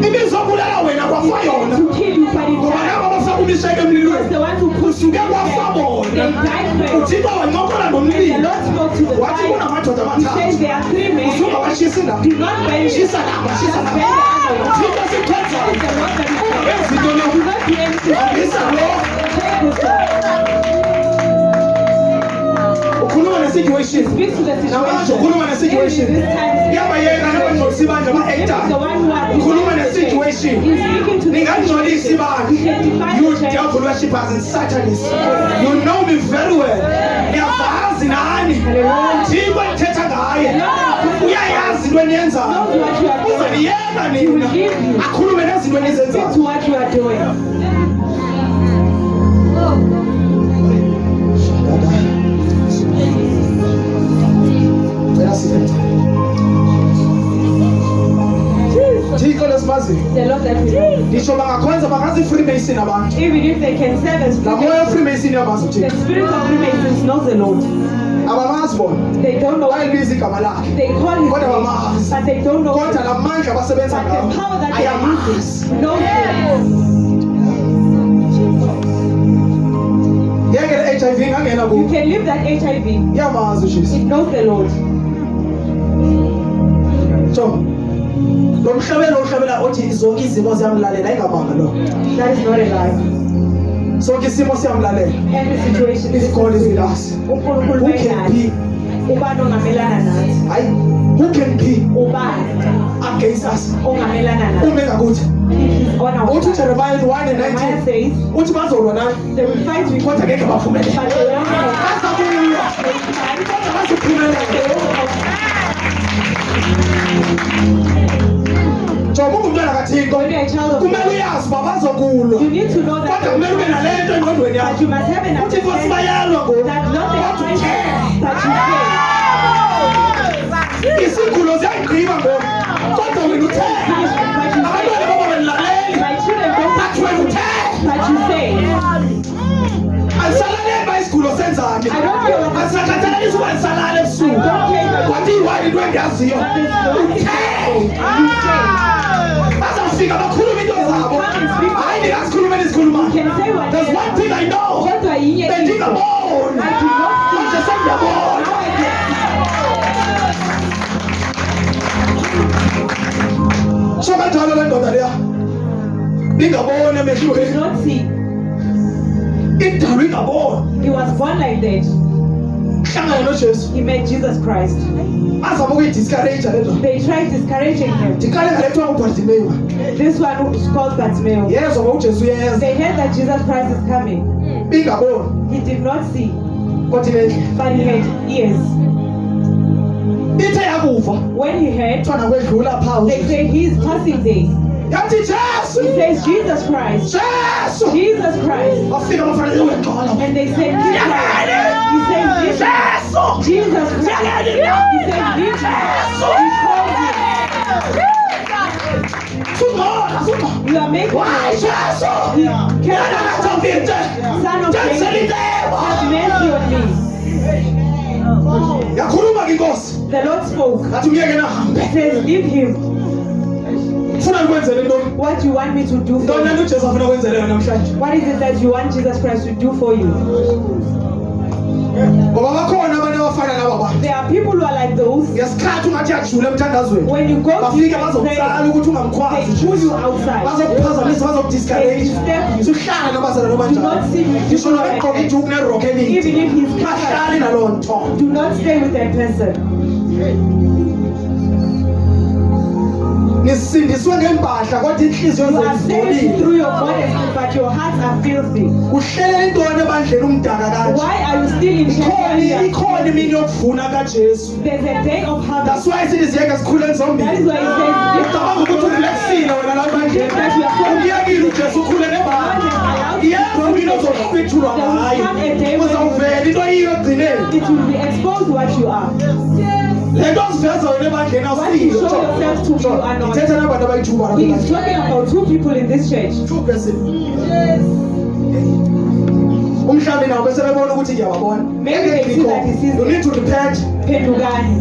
B: Ibizabulala wena kwafa yona.
C: To kill you, but it
B: Ngoba
C: died.
B: laba abafaka umisheke
C: Was
B: emlilweni.
C: the one who pushed you
B: Kusuke kwafa
C: there.
B: bona.
C: They died first.
B: uThixo wancokola
C: The
B: nomlilo.
C: Lord spoke to the
B: Wathi
C: fire.
B: kunamadoda
C: He says
B: amathathu.
C: there are three men.
B: Usuka washisa indaba.
C: Do not burn them.
B: Shisa laba,
C: Just
B: shisa
C: burn the
B: laba.
C: other one.
B: uThixo sikwenza.
C: It's the Lord that is
B: Ungabenzi into le.
C: Do not do anything.
B: Hambisa lo.
C: Take this one.
B: Ukhuluma ne-situation.
C: Speak to the
B: Namanje
C: situation.
B: ukhuluma ne-situation.
C: Maybe this time is
B: Yabayeka nabangcolisa ibandla
C: Maybe the
B: ba-actor.
C: one who has
B: Ukhuluma ne-situation.
C: He's speaking to the
B: Ningangcolisi
C: situation.
B: ibandla.
C: You can define
B: You
C: the church.
B: devil worshippers and satanists. You know me very well. Niyafazi nani.
C: Hallelujah.
B: Uthixo endithetha ngaye. Uyayazi into eniyenzayo.
C: Knows what you are doing.
B: Uzaniyeka
C: He will
B: nina.
C: give you.
B: Akhulume nezinto
C: Speak
B: enizenzayo.
C: to what you are doing.
B: Thixo lesimaziyo.
C: The Lord that will give.
B: Ngisho bangakhonza bangazi-Freemason abantu.
C: Even if they can serve as
B: La moya we-Freemason yabazi
C: the
B: uThixo.
C: spirit of Freemasons knows the Lord.
B: Abamazi bona.
C: They don't know.
B: Bayalibiza igama lakhe.
C: They call his
B: Kodwa
C: name,
B: bamazi.
C: but they don't know.
B: Kodwa la mandla abasebenza
C: But
B: ngawo
C: the power that they are
B: ayamazi.
C: using knows him.
B: Ngeke le-HIV ingangena
C: You
B: kubo.
C: can leave that HIV.
B: Iyamazi uJesu.
C: It knows the Lord.
B: So, lo mhlabelo uhlabela othi zonke izimo ziyamlalela ingamanga lo.
C: That is not a lie.
B: Sonke isimo siyamlalela.
C: Every situation
B: If God is with us,
C: uNkulunkulu
B: who can be?
C: ubani ongamelana nathi?
B: Hayi, who can be
C: Ubani
B: against us?
C: ongamelana nathi?
B: Uma engakuthi.
C: He's on our
B: Uthi
C: side.
B: Jeremiah 1 and
C: Jeremiah
B: 19.
C: says
B: Uthi bazolwa nawe.
C: they will fight with you,
B: Kodwa ngeke baphumelele.
C: but they will not fight.
B: Bazakulwa.
C: They will fight,
B: Kodwa bazophumelela.
C: they will not fight.
B: Njengoba ungumntwana kaThixo,
C: When you're a child of
B: kumele
C: God,
B: uyazi uba bazokulwa.
C: you need to know that
B: Kodwa kumele ube nalento engqondweni
C: but
B: yakho.
C: you must have an
B: Uthi Nkosi
C: understanding
B: bayalwa ngoku.
C: that not the
B: Kodwa
C: fight
B: uthe.
C: that you say.
B: Izigulo ziyayigqiba ngoku. Kodwa wena uthe. Abantwana babo benilaleli.
C: My children don't
B: But wena uthe.
C: but you say.
B: Alisalaleli uba isigulo senzani.
C: I don't care what
B: Asakhathalelisi uba lisalala ebusuku.
C: I don't care.
B: Kodwa iyi-one into endiyaziyo. Uthe. Bazawufika bakhulume into zabo. Hayi ndingazikhulumela izikhulumayo.
C: You can say what
B: There's one thing I know.
C: kodwa yinye into.
B: Bendingaboni.
C: I do not see.
B: Manje sengiyabona.
C: Now I can
B: So kanjalo le ndoda leya. Ingaboni
C: do
B: emehlweni.
C: not see.
B: Indalo ingaboni.
C: He was born like that.
B: uhlangana noJesu
C: He met Jesus Christ.
B: azama ukuyidiscourage lento
C: They tried discouraging him.
B: ndiqale ngalethiwa nguBartimayo
C: This one who is called Bartimaeus.
B: yezwa ngoba uJesu uyeza
C: They heard that Jesus Christ is coming.
B: bingaboni
C: He did not see,
B: kodwa inendle
C: but he had ears.
B: ithe yakuva
C: When he heard,
B: thwana kwedlula phaa
C: they say he is passing there.
B: yathi Jesu
C: He says Jesus Christ.
B: Jesu
C: Jesus Christ.
B: wafika abafarisi wegxola
C: And they said, he said,
B: Jesu
C: Jesus Christ. He said, Jesus. He called him.
B: sungxola sungxola
C: You are making
B: why Jesu
C: He
B: yana
C: cannot,
B: ngathambile
C: Son of David, have mercy on me.
B: yakhuluma ke inkosi
C: The Lord spoke.
B: ngathi umyeke nahambe
C: He says, leave him.
B: ufuna ndikwenzele ntoni
C: What you want me to do for
B: ntoni
C: you?
B: lento uJesu afuna kwenzele yona namhlanje
C: What is it that you want Jesus Christ to do for you?
B: ngoba bakhona abantu abafana naba bantu
C: There are people who are like those.
B: ngesikhathi ungathi yajula emthandazweni
C: When you go to
B: bafike
C: prayer,
B: bazokutsala ukuthi
C: they
B: ungamkhwazi
C: pull you outside.
B: bazokuphazamisa bazokudiscourage suhlala nabazana noma
C: Do not sit with
B: ngisho
C: people like
B: nobegqoka
C: that.
B: ijuku nerokho
C: Even
B: elithi
C: if he's covered,
B: bahlali naloo nto
C: do not stay with that person.
B: nisindiswe ngempahla kodwa inhliziyo
C: You are saved
B: zezingcolile
C: through your bodies, but your hearts are filthy.
B: uhlelela intoni ebandleni umdaka kanje
C: Why are you still in church?
B: ikhona imini yokuvuna kaJesu
C: There's a day of harvest.
B: that's why sithi ziyeke sikhuleni
C: That is
B: zombili
C: why he says,
B: ucabanga ukuthi urelaxile wena la ebandleni ukuyekile uJesu ukhule nebandla iyazi imini ozohlwithulwa ngayo uzawuvela into yiyo ekugcineni
C: it will be exposed what you are.
B: le nto oziveza wena ebandleni
C: What you show yourself to, you are not.
B: ithetha nabantu abayithuba
C: He is talking about two people in this church.
B: umhlawumbi nawo bese bebona ukuthi ngiyababona
C: Maybe they see that he sees
B: you need to repent
C: Pendugani.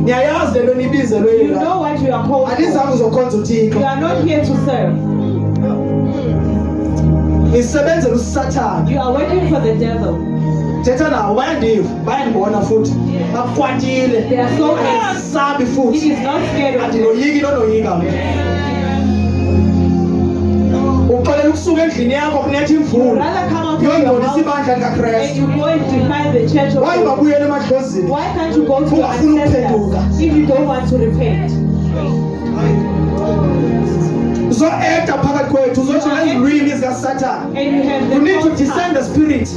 B: niyayazi le nto nibizelwe
C: You
B: yona
C: know what you are called for.
B: anizange uzokhonza uthixo
C: You are not here to serve.
B: nisebenzela usathane
C: You are working for the devil.
B: thetha nawo bayandiva bayandibona futhi bakwatile
C: They are so angry.
B: asabi
C: He
B: futhi
C: is not scared of them.
B: andinoyiki nonoyika mna uxolela ukusuka endlini yakho kunetha
C: You
B: imvula
C: rather come out of your
B: yongcolisa
C: house
B: ibandla
C: and
B: likakrestu
C: you go and define the church of
B: wayi
C: God.
B: babuyele emadlozini
C: Why can't you go to your
B: Ungafuni
C: ancestors
B: ukuphenduka.
C: if you don't want to repent?
B: uzo-ekta phakathi kwethu uzotsho nezilwimi zikasathane
C: And you have the
B: you need to
C: false
B: discern the
C: tongues.
B: spirit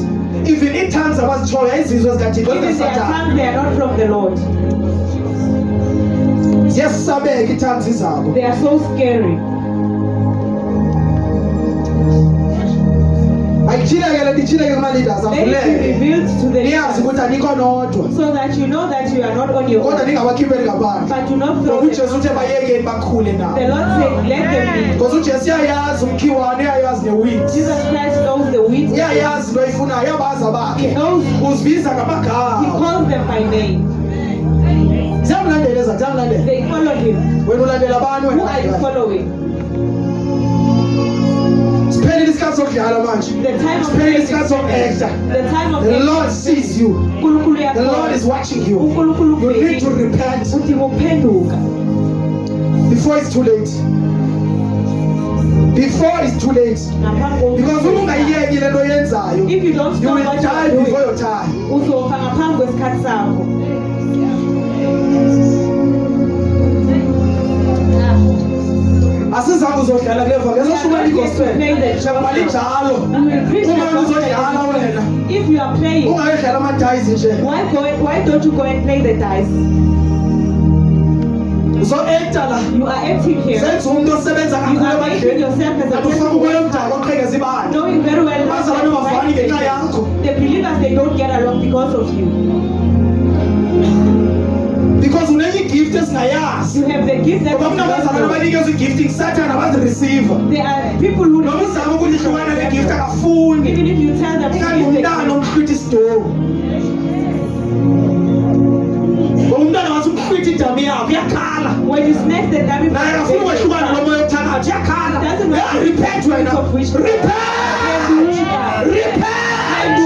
B: even ii-tongues abazitshoyo izizwe zikathixo
C: Even their
B: zikasathane
C: tongues, they are not from the Lord.
B: ziyasabeka ii-tongues zabo
C: They are so scary.
B: ayithileke le ndithileke kuma-leaders
C: Let it be
B: avuleke
C: revealed to the
B: niyazi
C: leaders
B: ukuthi anikho nodwa
C: so that you know that you are not on your
B: kodwa
C: own.
B: ningabakhipheli ngaphandle
C: But do not throw
B: ngoba
C: them.
B: ujesu uthe bayekeni bakhule
C: The
B: nabo
C: Lord said, let them be.
B: because ujesu uyayazi umkhiwane uyayazi newit
C: Jesus Christ knows the wheat.
B: uyayazi into ayifunayo uyabazi
C: He
B: abakhe
C: knows.
B: uzibiza
C: He
B: ngamagama
C: calls them by name.
B: ziyamlandela eza ziyamlandela
C: They follow him.
B: wena ulandela abantu
C: Who are you
B: wena
C: following?
B: siphelile isikhathi sokudlala manje
C: The time of
B: siphelile isikhathi
C: praise.
B: sok-ekta
C: The time of
B: the lord sees you
C: uNkulunkulu
B: the lord is
C: uyabona.
B: watching you
C: uNkulunkulu
B: you need to
C: ubhekile.
B: repent
C: Udinga ukuphenduka.
B: before it's too late before it's too late
C: Ngaphambi kokuba-
B: because uma ungayiyeki le nto oyenzayo
C: If you don't
B: you
C: stop
B: will
C: what you
B: die
C: are
B: before
C: doing,
B: your time
C: uzofa ngaphambi kwesikhathi sakho.
B: asizange uzodlala kule vangeli ezoshumela igospel
C: Play the
B: njengoba linjalo
C: We will preach the
B: uma uzodlala
C: gospel.
B: wena
C: If you are playing,
B: ungayodlala amadayizi nje
C: why don't you go and play the dice?
B: uzo-ekta la
C: You are acting here,
B: senza umuntu osebenza
C: You
B: kakhulu
C: are making
B: ebandleni
C: yourself as a
B: kanti ufaka
C: person
B: umoya omdaka oqhekeza ibandla
C: knowing very well
B: Bazi abantu bavani ngenxa yakho.
C: the believers, they don't get along because of you.
B: because unenye igift esingayazi
C: You have the gift that
B: ngoba kunabazalwane
C: you
B: abanikezwa igifting sathane abazireceiva
C: There are people who
B: noma uzama ukuthi ihlukana le gift akafuni
C: even if you tell them to give the
B: ingangumntana
C: gift,
B: omhlwitha isidowu ngoba umntana wathi umhlwitha idami yakho uyakhala
C: when you snatch the dummy from
B: naye
C: the
B: akafuni
C: baby,
B: kwehlukana nomoya okuthakathi uyakhala
C: Doesn't matter.
B: repent wena
C: Of which-
B: repent repent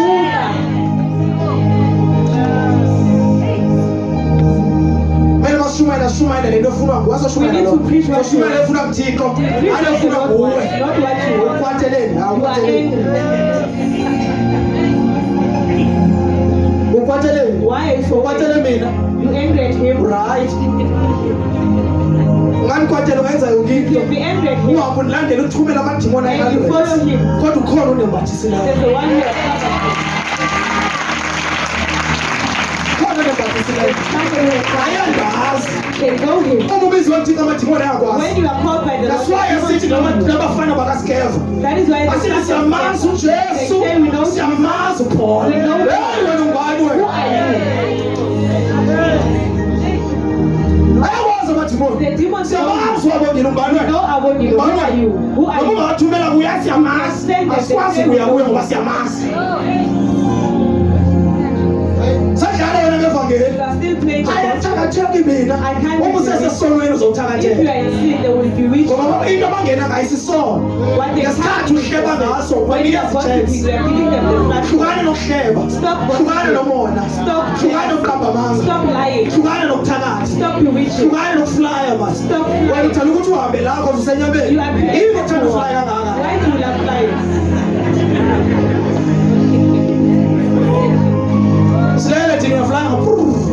B: kumele bashumayela le nto efunwa nguwe
C: We need to preach what you
B: asoshumayela
C: want.
B: efuna kuthixo
C: Preach
B: ale
C: what the
B: efuna
C: Lord
B: nguwe
C: wants, not what you want.
B: ukwateleni hayi
C: You are
B: ukwateleni
C: angry. Why are you so angry? You angry at him?
B: Right.
C: You'll be angry at him.
B: uhambe uthumela amadimoni
C: And you follow him.
B: kodwa ukhona unembathisileyo
C: There's the one who has covered
B: khona unembathisileyo
C: somebody who has
B: ayangazi
C: they know him.
B: uma ubizwa uthixo amadimoni ayakwazi
C: When you are called by the
B: that's why
C: Lord,
B: asithi nabafana bakasikeva
C: that is why the
B: asithi
C: sons of
B: siyamazi
C: Sceva, they
B: ujesu
C: say we know him.
B: siyamazi uphola
C: We know him.
B: wena ungubani
C: Who
B: wena
C: are you?
B: ayakwazi amadimoni
C: The demons know
B: siyamazi wabongela ungubani
C: you. No,
B: wena
C: I won't you. Who are you? Who are
B: noma
C: you?
B: ungathumela kuya siyamazi asikwazi kuya kuye ngoba siyamazi sadlala wena ngevangeli
C: You are still playing the gospel.
B: ayathakatheki mina
C: I can't
B: uma
C: do this.
B: usesesonweni
C: If you
B: uzowuthakatheka
C: are in sin, they will bewitch you.
B: ngoba into abangena ngayo isisono
C: What they
B: ngesikhathi uhleba ngaso
C: when you are gossiping,
B: weniyazijensi
C: you are giving them the platform.
B: hlukane nokuhleba
C: Stop
B: hlukane
C: gossiping.
B: nomona
C: Stop
B: hlukane nokuqambamanga
C: Stop lying.
B: hlukane nokuthakatha
C: Stop bewitching.
B: hlukane nokuflaya masi
C: Stop
B: wena
C: lying.
B: uthanda ukuthi uhambe lakho usenyabeni
C: You are
B: yini
C: created
B: uthanda
C: for
B: uflaya
C: what?
B: kangaka
C: Why do you love lying?
B: silele thina uyaflaya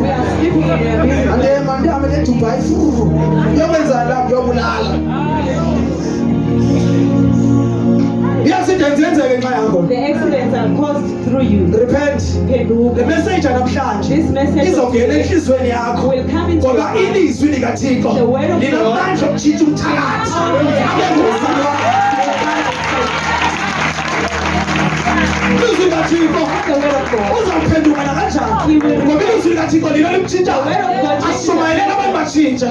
C: We are sleeping in their business.
B: ndihambe nedubai yokwenza la yobulala i-accident yenzeke nxa yakho
C: The accidents are caused through you.
B: repent
C: Phenduka.
B: le message namhlanje
C: This message
B: izongena enhlizweni yakho
C: will come into your
B: ngoba
C: heart.
B: ilizwi likathixo
C: The word of
B: linamandla okutshintsha umthakathi abengozini wakho ilizwi likathixo
C: The word of God.
B: uzawuphenduka nakanjani ngoba ilizwi likathixo lilo limtshintshayo ashumayelele abantu batshintsha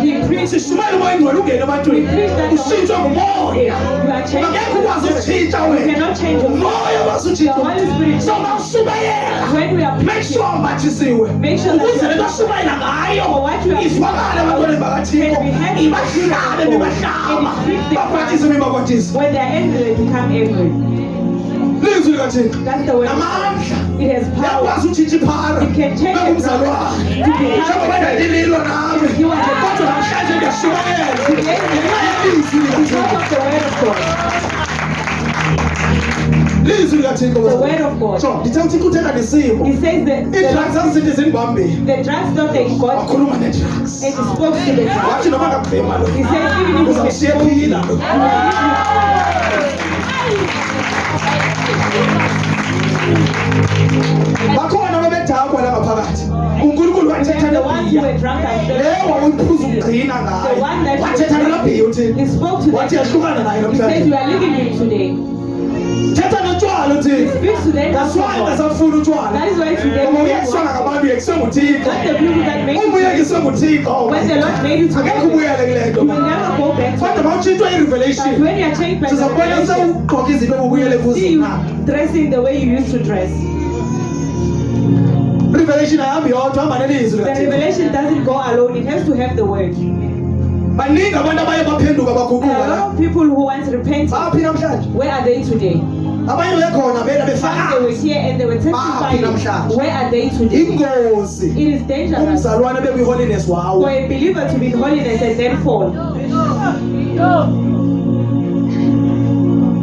B: sishumayele umoya engcwele ungene ebantwini ushintshwe ngumoya
C: You are changing.
B: angekho ukwazi ukutshintsha
C: You
B: wena
C: cannot change your
B: umoya wazi
C: The Holy Spirit.
B: utshintsha sowushumayela
C: When we are
B: make sure umbathisiwe
C: Make sure that
B: ukuze
C: you-
B: le nto ashumayela ngayo
C: For what you are-
B: izwakale ebantwaneni bakathixo
C: Can be heard.
B: ibahlabe bebahlaba
C: And it speaks
B: bakwatise bebakwatise
C: when they are angry, they become angry.
B: lizwi likathixo
C: That's the word.
B: namandla
C: It has power.
B: yakwazi utshintsha iphara
C: It can change the
B: bengumzalwane njengoba ndandililo nami kodwa namhlanje ndiyashumayela ngenxa yelizwi
C: Because
B: likathixo
C: of the word of God.
B: lizwi likathixo
C: The word of God.
B: so ndithe uthixo uthetha nesimo
C: He says that
B: iidrugs azizithi zinibambile
C: the drugs don't take God
B: wakhuluma ne-drugs
C: and he spoke to the drugs.
B: wathi noma ngabhema lo
C: He says even if you
B: uzawushiye
C: can
B: phila lo bakhona babedakwa la ngaphakathi unkulunkulu wathetha
C: the ones who
B: nebhiya
C: were drunk and
B: leyo wawuphuza ukugcina
C: the one
B: ngayo
C: that
B: wathetha nalabhiya uthini
C: he spoke to
B: wathi
C: them.
B: yahlukana naye
C: He says
B: namhlanje
C: you are living him today.
B: thetha notshwala
C: He
B: uthini
C: speaks to them.
B: that's why ngasafuna utshwala
C: That is why today
B: ngoba
C: we
B: uyekiswanga
C: are
B: ngabantu uyekiswe nguthixo
C: not the people that make
B: uma
C: you.
B: uyekiswe nguthixo
C: When the Lord made you to
B: angekho
C: heaven,
B: ubuyele kule nto
C: you will never go back to
B: kodwa
C: it.
B: mawutshintshwe
C: But
B: i-revelation
C: when you are changed by the
B: sizakubona
C: revelation,
B: sewugqoka izinto obubuyele
C: see
B: kuzo
C: you
B: na
C: dressing the way you used to dress.
B: revelation ayihambi yodwa hamba nelizwi
C: The
B: likathixo
C: revelation doesn't go alone. It has to have the word.
B: baningi abantu abaye baphenduka
C: There
B: baguquka
C: are a
B: la
C: lot of people who once repented.
B: baphi namhlanje
C: Where are they today?
B: abanye bekhona bena
C: Once they were
B: befakazi
C: here and they were testifying.
B: namhlanje.
C: Where are they today?
B: ingozi
C: It is dangerous
B: umzalwane bekwi-holiness
C: for
B: wawo
C: a believer to be in holiness and then fall.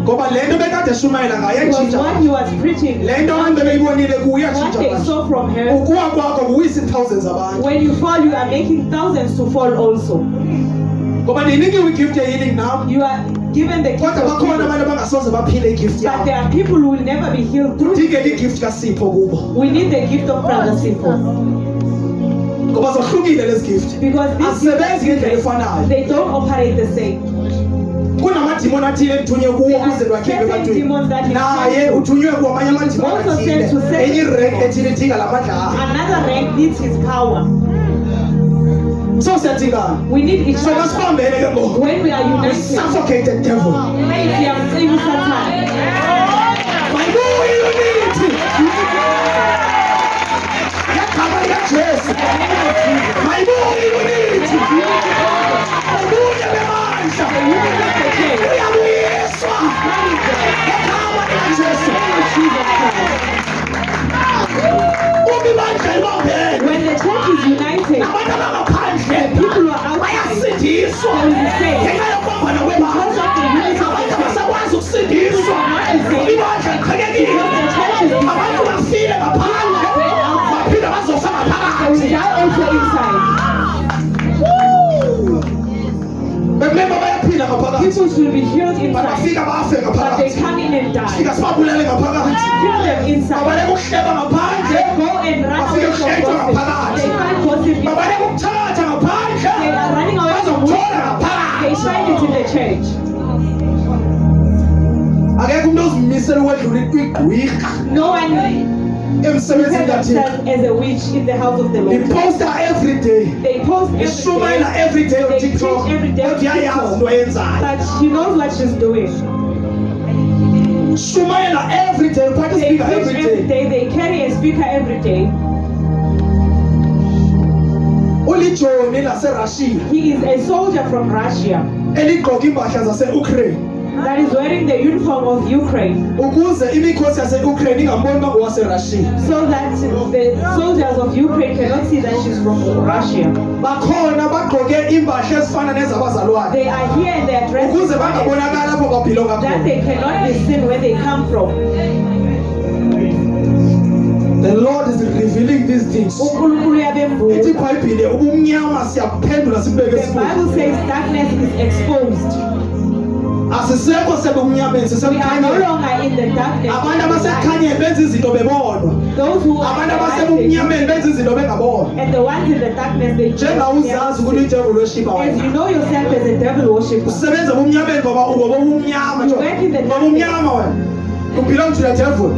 B: ngoba le nto bekade eshumayela ngayo
C: Because
B: yatshintsha
C: what he was preaching,
B: le nto abantu bebeyibonile kuyo
C: what
B: yatshintsha
C: they
B: manje
C: saw from her,
B: ukuwa kwakho kuwisa thousands abantu
C: when you fall, you are making thousands to fall also.
B: ngoba ndiyinikiwe igift ye-healing nam
C: You are given the gift
B: kodwa
C: of
B: bakhona
C: healing.
B: abantu abangasoze baphile igift
C: But
B: yabo
C: there are people who will never be healed through it.
B: ndingeke igift kasipho kubo
C: We need the gift of Brother Simple.
B: ngoba zohlukile lezi gift
C: Because these
B: azisebenzi ngendlela efanayo
C: they don't operate the same.
B: kunamadimoni athile ethunywe kuwo ukuze lwakheke
C: Certain
B: ebantwini
C: demons that he
B: naye
C: sent to.
B: uthunywe kuwo amanye amadimoni
C: Also
B: athile
C: sent to certain
B: enye irenk
C: people.
B: ethile idinga la mandla ayo
C: Another rank needs his power.
B: so siyadingana
C: We need each
B: so
C: other.
B: masibambele ke ngoku
C: When we are
B: we
C: united,
B: suffocate the devil
C: we are saving Satan.
B: mayibuye unithi ngegama likajesu mayibuye unithi ubunye bemandla uyabuyiswa ngegama likajesu uma ibandla libambene
C: When the church is united,
B: abantu abangaphandle
C: people who are outside,
B: bayasindiswa
C: they will be saved.
B: ngenxa yokubambana kwebandla abantu abasakwazi ukusindiswa ibandla liqhekekile abantu bafile ngaphandle baphinde
C: die also inside.
B: Bekumele bayaphila ngaphakathi.
C: People should be healed inside,
B: Bafika bafe
C: but they
B: ngaphakathi.
C: come in and die.
B: Fika sibabulale ngaphakathi.
C: Kill them inside.
B: Babaleka ukuhleba ngaphandle.
C: They go and run away from gossip. They find gossip.
B: Babaleka ukuthatha ngaphandle.
C: They are running away from
B: Bazokuthola
C: wisdom. They
B: ngaphakathi.
C: find it in the church.
B: Akekho umuntu ozimisela ukwedlula igwirha
C: No one
B: emsebenzini
C: prepared
B: kaThixo.
C: themselves as a witch in the house of the Lord.
B: Iposta every day.
C: They post every
B: Ishumayela
C: day,
B: every day on
C: They
B: TikTok.
C: preach every day on
B: Kodwa uyayazi
C: TikTok.
B: into ayenzayo.
C: but she knows what she's doing.
B: Shumayela every day,
C: They
B: practice
C: preach
B: speaker every
C: every
B: day.
C: day, they carry a speaker every day.
B: Ulijoni laseRussia
C: He is a soldier from Russia
B: eligqoka impahla zase-Ukraine
C: that is wearing the uniform of Ukraine
B: ukuze imikhosi yase-Ukraine ingamboni uba ngowaseRussia.
C: so that the soldiers of Ukraine cannot see that she's from Russia.
B: Bakhona bagqoke impahla ezifana nezabazalwane
C: They are here and they are dressed
B: ukuze
C: in white,
B: bangabonakali lapho babhilonga
C: that
B: khona.
C: they cannot be seen where they come from.
B: The Lord is revealing these things.
C: uNkulunkulu uyabembuza.
B: Ithi iBhayibhile ubumnyama siyaphendula sibeke
C: The
B: esibukhulu.
C: Bible says darkness is exposed.
B: Asisekho sebumnyameni
C: We are no
B: sisemkhanyeni.
C: longer in the darkness.
B: Abantu abasekhanyeni benza izinto bebonwa.
C: Those who are
B: Abantu
C: in the light,
B: abasebumnyameni benza izinto bengabonwa.
C: and the ones in the darkness, they
B: Njengawe uzazi ukuthi idevil worshipper
C: as
B: wena.
C: you know yourself as a devil worshipper.
B: Usebenza bumnyameni ngoba ubumnyama
C: You
B: nje.
C: work in the
B: Ngoba
C: darkness.
B: umnyama wena. You belong to the devil.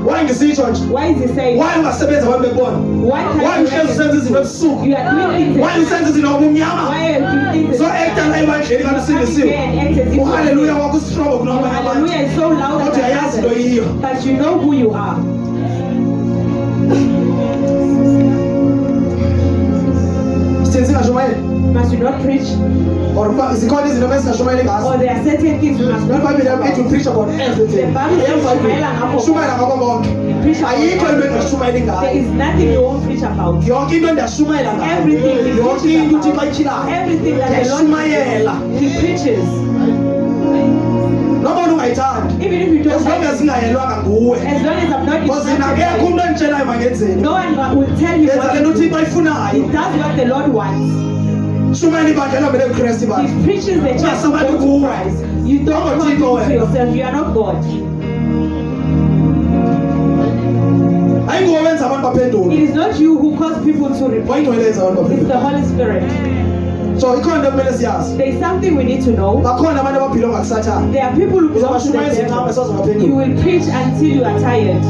B: Why ngisitsho nje?
C: Why is he saying?
B: Why ungasebenza abantu bebona?
C: Why
B: Why
C: can't you
B: uhlezi usenza izinto ebusuku?
C: You are doing things.
B: Why usenza izinto ngobumnyama?
C: Why are you doing things?
B: So actor la ebandleni kanti singisiwe. Uhallelujah wakho strong kunabanye abantu.
C: Hallelujah is so loud
B: Kodwa
C: and
B: uyayazi into yiyo.
C: but you know who you are.
B: Sithini singashumayeli?
C: Must you not preach?
B: Or zikhona izinto esingashumayeli ngazo.
C: Or there are certain things you must not
B: iBhayibhile yami ithi
C: preach
B: preach about
C: The
B: everything.
C: Bible says
B: Shumayela
C: shumayela ngakho
B: ngakho konke.
C: Preach about
B: Ayikho into
C: everything.
B: engashumayeli
C: There
B: ngayo.
C: is nothing you won't preach about.
B: Yonke into endiyashumayela ngayo.
C: Everything he
B: Yonke
C: preaches
B: into uThixo
C: about.
B: ayitshilayo.
C: Everything that the Lord
B: Ndiyashumayela.
C: he preaches.
B: Noma ungayithandi.
C: Even if you don't
B: As long
C: like
B: as
C: it,
B: ingayelwanga nguwe.
C: as long as I'm not
B: Because
C: instructed
B: akekho
C: by
B: umuntu enditshelayo mangenzeni.
C: you, no one will tell you
B: Yenza
C: what
B: le
C: to
B: nto
C: do.
B: uThixo ayifunayo.
C: He does what the Lord wants.
B: Shumayela ibandla elihambele kuKristu
C: He
B: ibandla.
C: preaches the church
B: Ungasabantu
C: to
B: kuwe.
C: Christ. You don't
B: Ungathixo
C: come to
B: wena.
C: yourself. You are not God.
B: Ayinguwe wenza abantu
C: It
B: baphendule.
C: is not you who cause people to repent.
B: Wayingcwele yenza abantu
C: It's
B: baphendule.
C: the Holy Spirit.
B: So ikhona into ekumele siyazi.
C: There is something we need to know.
B: Bakhona abantu abaphilonga kusathane.
C: There are people who belong to the
B: Uzabashumayeza ingqambe
C: devil.
B: sazobaphendula.
C: You will preach until you are tired.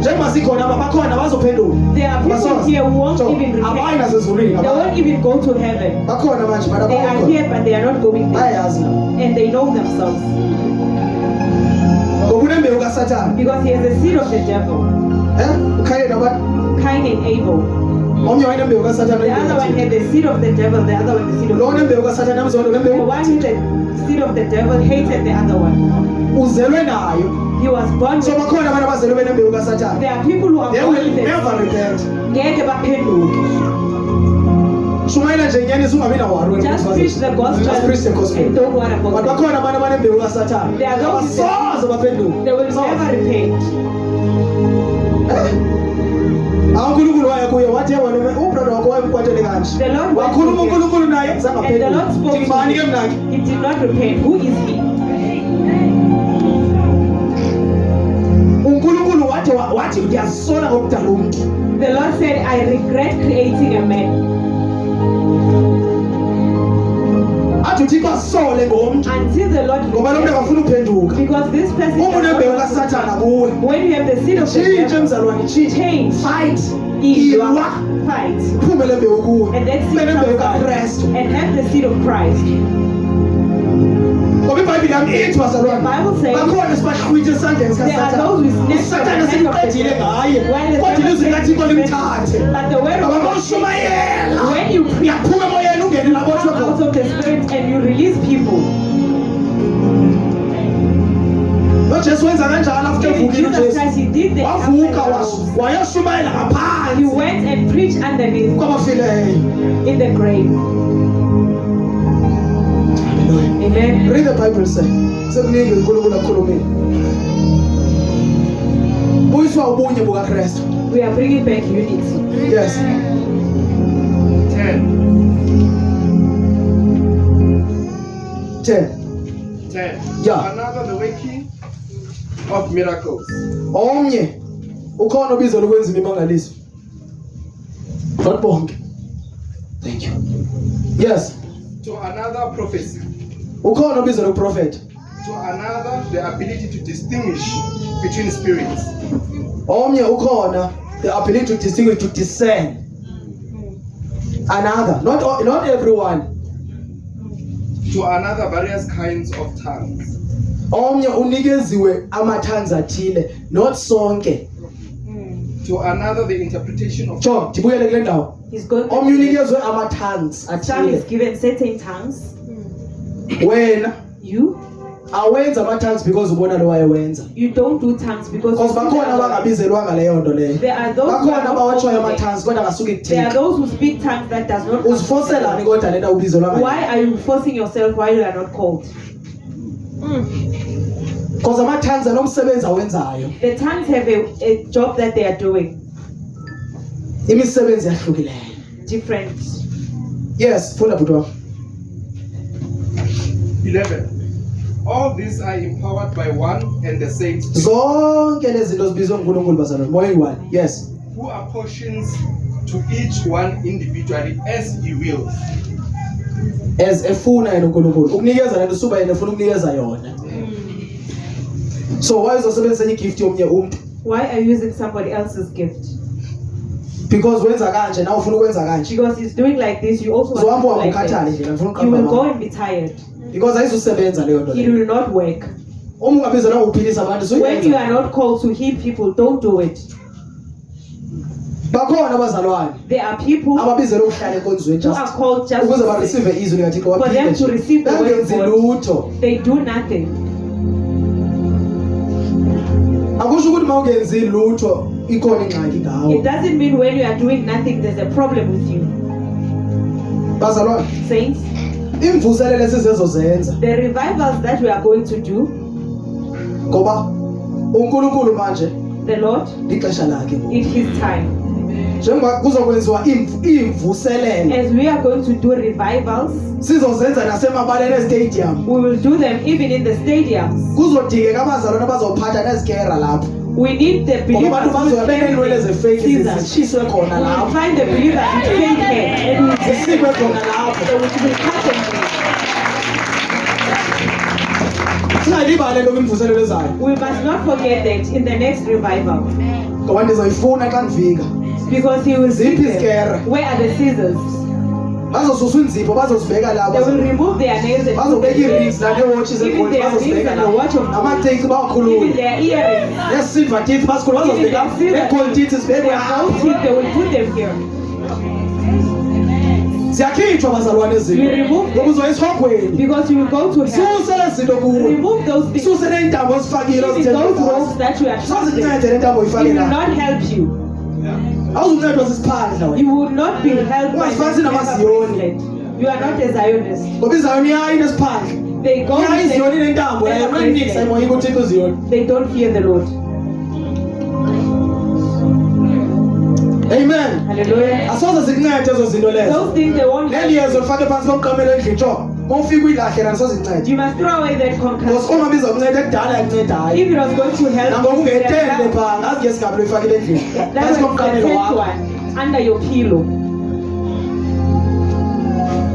B: Njengoba sikhona bakhona bazophendula.
C: There are people
B: Basoza.
C: here who won't
B: So,
C: even
B: abayi
C: repent.
B: nasezulwini
C: They won't even go to heaven.
B: bakhona manje bana
C: They are
B: bakhona.
C: here, but they are not going there.
B: Bayayazi nabo.
C: And they know themselves.
B: Ngoba unembewu kaSathane.
C: Because he has the seed of the devil.
B: Ukhayele nabantu.
C: Cain and Abel.
B: Omnye wayenembewu kaSathane.
C: The other one had the seed of the devil. The other one the seed of
B: Lo
C: the devil.
B: onembewu kaSathane amzonto
C: The
B: nembewu.
C: one who had the seed of the devil hated the other one.
B: Uzelwe nayo.
C: He was born
B: So
C: with
B: bakhona abantu abazelwe benembewu kaSathane.
C: There are people who are
B: They
C: born
B: will
C: with it.
B: never repent.
C: Ngeke baphenduke.
B: Shumayela nje inyaniso ungabi nawari.
C: Just preach the gospel
B: Just preach the gospel.
C: and don't worry
B: But
C: about it.
B: bakhona abantu abanembewu kaSathane.
C: They are those who-
B: Abasoze baphenduke.
C: They will never repent.
B: uNkulunkulu waye kuye wathi wena ubrother wakho wayemkwatele kanje.
C: The Lord went
B: Wakhuluma
C: to him,
B: uNkulunkulu naye
C: and the Lord
B: zangaphendula.
C: spoke
B: Ngibani
C: to
B: ke mnake?
C: him. He did not repent. Who is he?
B: uNkulunkulu wathi uyasola ngokudala umuntu.
C: The Lord said, I regret creating a man.
B: Athi uThixo asole ngomuntu
C: Until the Lord
B: ngoba lo muntu akafuna ukuphenduka.
C: because this person
B: Uma
C: does not
B: unembewu
C: want to
B: kaSathane
C: repent.
B: kuwe.
C: When you have the seed of the
B: Tshintshe
C: devil,
B: mzalwane tshintshe.
C: change.
B: Fight.
C: Ilwa.
B: Ilwa.
C: Fight.
B: Phume le mbewu kuwe.
C: And that
B: Ube
C: seed
B: nembewu
C: comes out.
B: kaKristu.
C: And have the seed of Christ.
B: Ngoba iBhayibhile yami ithi bazalwane.
C: The Bible says-
B: bakhona sibahlwithe esandleni
C: There are
B: sikaSathane.
C: those who snatch
B: uSathane
C: the hand of the
B: seliqedile
C: devil.
B: ngaye.
C: While the
B: Kodwa
C: devil
B: ilizwi likaThixo
C: snatches
B: limthathe.
C: But the word of
B: Ngoba
C: God,
B: mawushumayela.
C: when you preach,
B: Uyaphuma emoyeni ungene labotshwe
C: come out
B: khona.
C: of the spirit and you release people.
B: noJesu wenza kanjalo after
C: Even
B: evukile
C: Jesus
B: uJesu.
C: Christ, he did that after
B: Wavuka
C: he rose.
B: wayoshumayela
C: He
B: ngaphansi
C: went and preached underneath
B: kwabafileyo.
C: in the grave. Amen.
B: Read the Bible say. Sekuningi uNkulunkulu akhulumile. Buyiswa ubunye bukaKristu.
C: We are bringing back unity.
B: Yes.
A: 10.
B: 10.
A: 10.
B: Yeah.
A: Another, the working of miracles.
B: Omnye ukhona ubizo lokwenza imimangaliso. Not bonke. Thank you. Yes.
A: To another, prophecy.
B: Ukhona ubizo lokuprofeta.
A: To another, the ability to distinguish between spirits.
B: Omnye ukhona the ability to distinguish, to discern. Another, not everyone.
A: To another, various kinds of tongues.
B: Omnye unikeziwe ama-tongues athile, not sonke.
A: To another, the interpretation of
B: Jo, ndibuyele kule ndawo.
C: He's going
B: Omnye
C: to
B: unikezwe ama-tongues
C: some
B: athile.
C: is given certain tongues.
B: Wena
C: You
B: awenza ama-tongues because ubona lo wayewenza.
C: don't do tongues because
B: Because bakhona abangabizelwanga leyo nto leyo.
C: there are those who
B: Bakhona
C: are not
B: abawatshoyo
C: called
B: ama-tongues kodwa ngasuke
C: there are
B: ikuthini.
C: those who speak tongues that does not come from
B: Uzifoselani
C: them.
B: kodwa lena ubizelwanga.
C: Why are you forcing yourself while you are not called?
B: Because ama-tongues anomsebenzi awenzayo.
C: The tongues have a job that they are doing
B: Imisebenzi yahlukileyo.
C: different.
B: Yes, funda bhuti wami.
A: 11. All these are empowered by one and the same Spirit,
B: Zonke lezi zinto zibizwe nguNkulunkulu bazalwane. Moya oyi-one. Yes.
A: who apportions to each one individually as he wills.
B: As efuna yena uNkulunkulu. Ukunikeza lento suba yena efuna ukunikeza yona. So why uzosebenzisa enye igift yomnye umuntu?
C: Why are you using somebody else's gift?
B: Because wenza kanje nawe ufuna ukwenza kanje.
C: Because he's doing like this, you also want
B: Uzohamba
C: to do like
B: ukhathale
C: that.
B: nje ngifuna
C: You will go
B: ukuqamba.
C: and be tired.
B: Because ayizusebenza leyo nto
C: It
B: leyo.
C: will not work.
B: Uma ungabizelwa ukuphilisa abantu
C: When you
B: suyenza.
C: are not called to heal people, don't do it.
B: Bakhona abazalwane
C: There are people
B: ababizelwe ukuhlala enkonzweni
C: who
B: just
C: are called just
B: ukuze
C: to
B: ba
C: sit.
B: receive izwi likaThixo
C: For them
B: baphile
C: to receive the word of
B: bangenzi
C: God.
B: lutho.
C: They do nothing.
B: Akusho ukuthi mawungenzi lutho ikhona ingxaki
C: It
B: ngawe.
C: doesn't mean when you are doing nothing, there's a problem with you.
B: Bazalwane,
C: Saints,
B: imvuselelo esizezozenza
C: the revivals that we are going to do,
B: ngoba uNkulunkulu manje
C: the Lord,
B: ixesha lakhe.
C: in His time.
B: Njengoba kuzokwenziwa imvuselelo
C: As we are going to do revivals,
B: sizozenza nasemabaleni estadium.
C: we will do them even in the stadiums.
B: Kuzodingeka abazalwane abazophatha nezikera lapho.
C: We need the
B: Ngoba abantu
C: believers
B: bazoya beneenwele
C: with
B: zefake
C: scissors.
B: zishiswe khona
C: We will
B: lapho.
C: find the believers with fake hair and we will
B: Zisikwe khona lapho.
C: so we will cut them.
B: Singalibali lo imvuselelo ezayo.
C: We must not forget that in the next revival,
B: Ngoba ndizoyifuna xa ndifika.
C: because He will see
B: Ziphi
C: them.
B: isikere?
C: Where are the scissors?
B: Bazosusa inzipho bazozibeka
C: They will
B: lapho.
C: remove their nails and put
B: Bazobeka
C: them
B: ii-rings
C: there.
B: nane-watches
C: Even
B: egold
C: their rings
B: bazozibeka
C: and the watch of
B: lapho.
C: gold.
B: Amateksi
C: Even
B: bawakhulule.
C: their earrings.
B: Nee-silver teeth bazikhulule
C: Even
B: bazozibeka
C: their silver
B: nee-gold teeth
C: teeth.
B: zibekwe
C: Their gold
B: lapho.
C: teeth, they will put them here.
B: Ziyakhitshwa bazalwane
C: We
B: ezinto.
C: remove
B: Ngoba
C: them
B: uzoya esihogweni.
C: because you will go to hell.
B: Suse lezi zinto kuwe.
C: Remove those things.
B: Suse neentambo ozifakile
C: Even those
B: ozithengile.
C: ropes that you are trusting,
B: Sozincede le ntambo
C: it will
B: uyifakile.
C: not help you.
B: Awuzuncedwa sisiphandla wena.
C: You will not be helped by
B: Ungazifani
C: the
B: namaziyoni.
C: bracelet. You are not a Zionist.
B: Ngoba izayoni yayi nesiphandla.
C: They go
B: Yayi
C: with
B: iziyoni
C: the,
B: nentambo
C: They
B: yayo.
C: are
B: Nonix
C: bracelet.
B: ayimoyika uThixo iziyoni.
C: They don't fear the Lord.
B: Amen.
C: Hallelujah.
B: Asoze zikuncede ezo zinto lezo.
C: Those things they won't help
B: Leliyezo
C: you.
B: lifake phansi komqamelo endlini tsho. Mawufika uyilahle lana sozincede.
C: You must throw away that
B: Because
C: concussion.
B: uma bizokunceda ekudala yakunceda hayi.
C: If it was going to help
B: Nangoku
C: you,
B: ungetende
C: that
B: phaa ngazi ngesigaba uyifakile endlini.
C: that
B: Phansi
C: was the
B: komqamelo
C: first
B: wakho.
C: one under your pillow.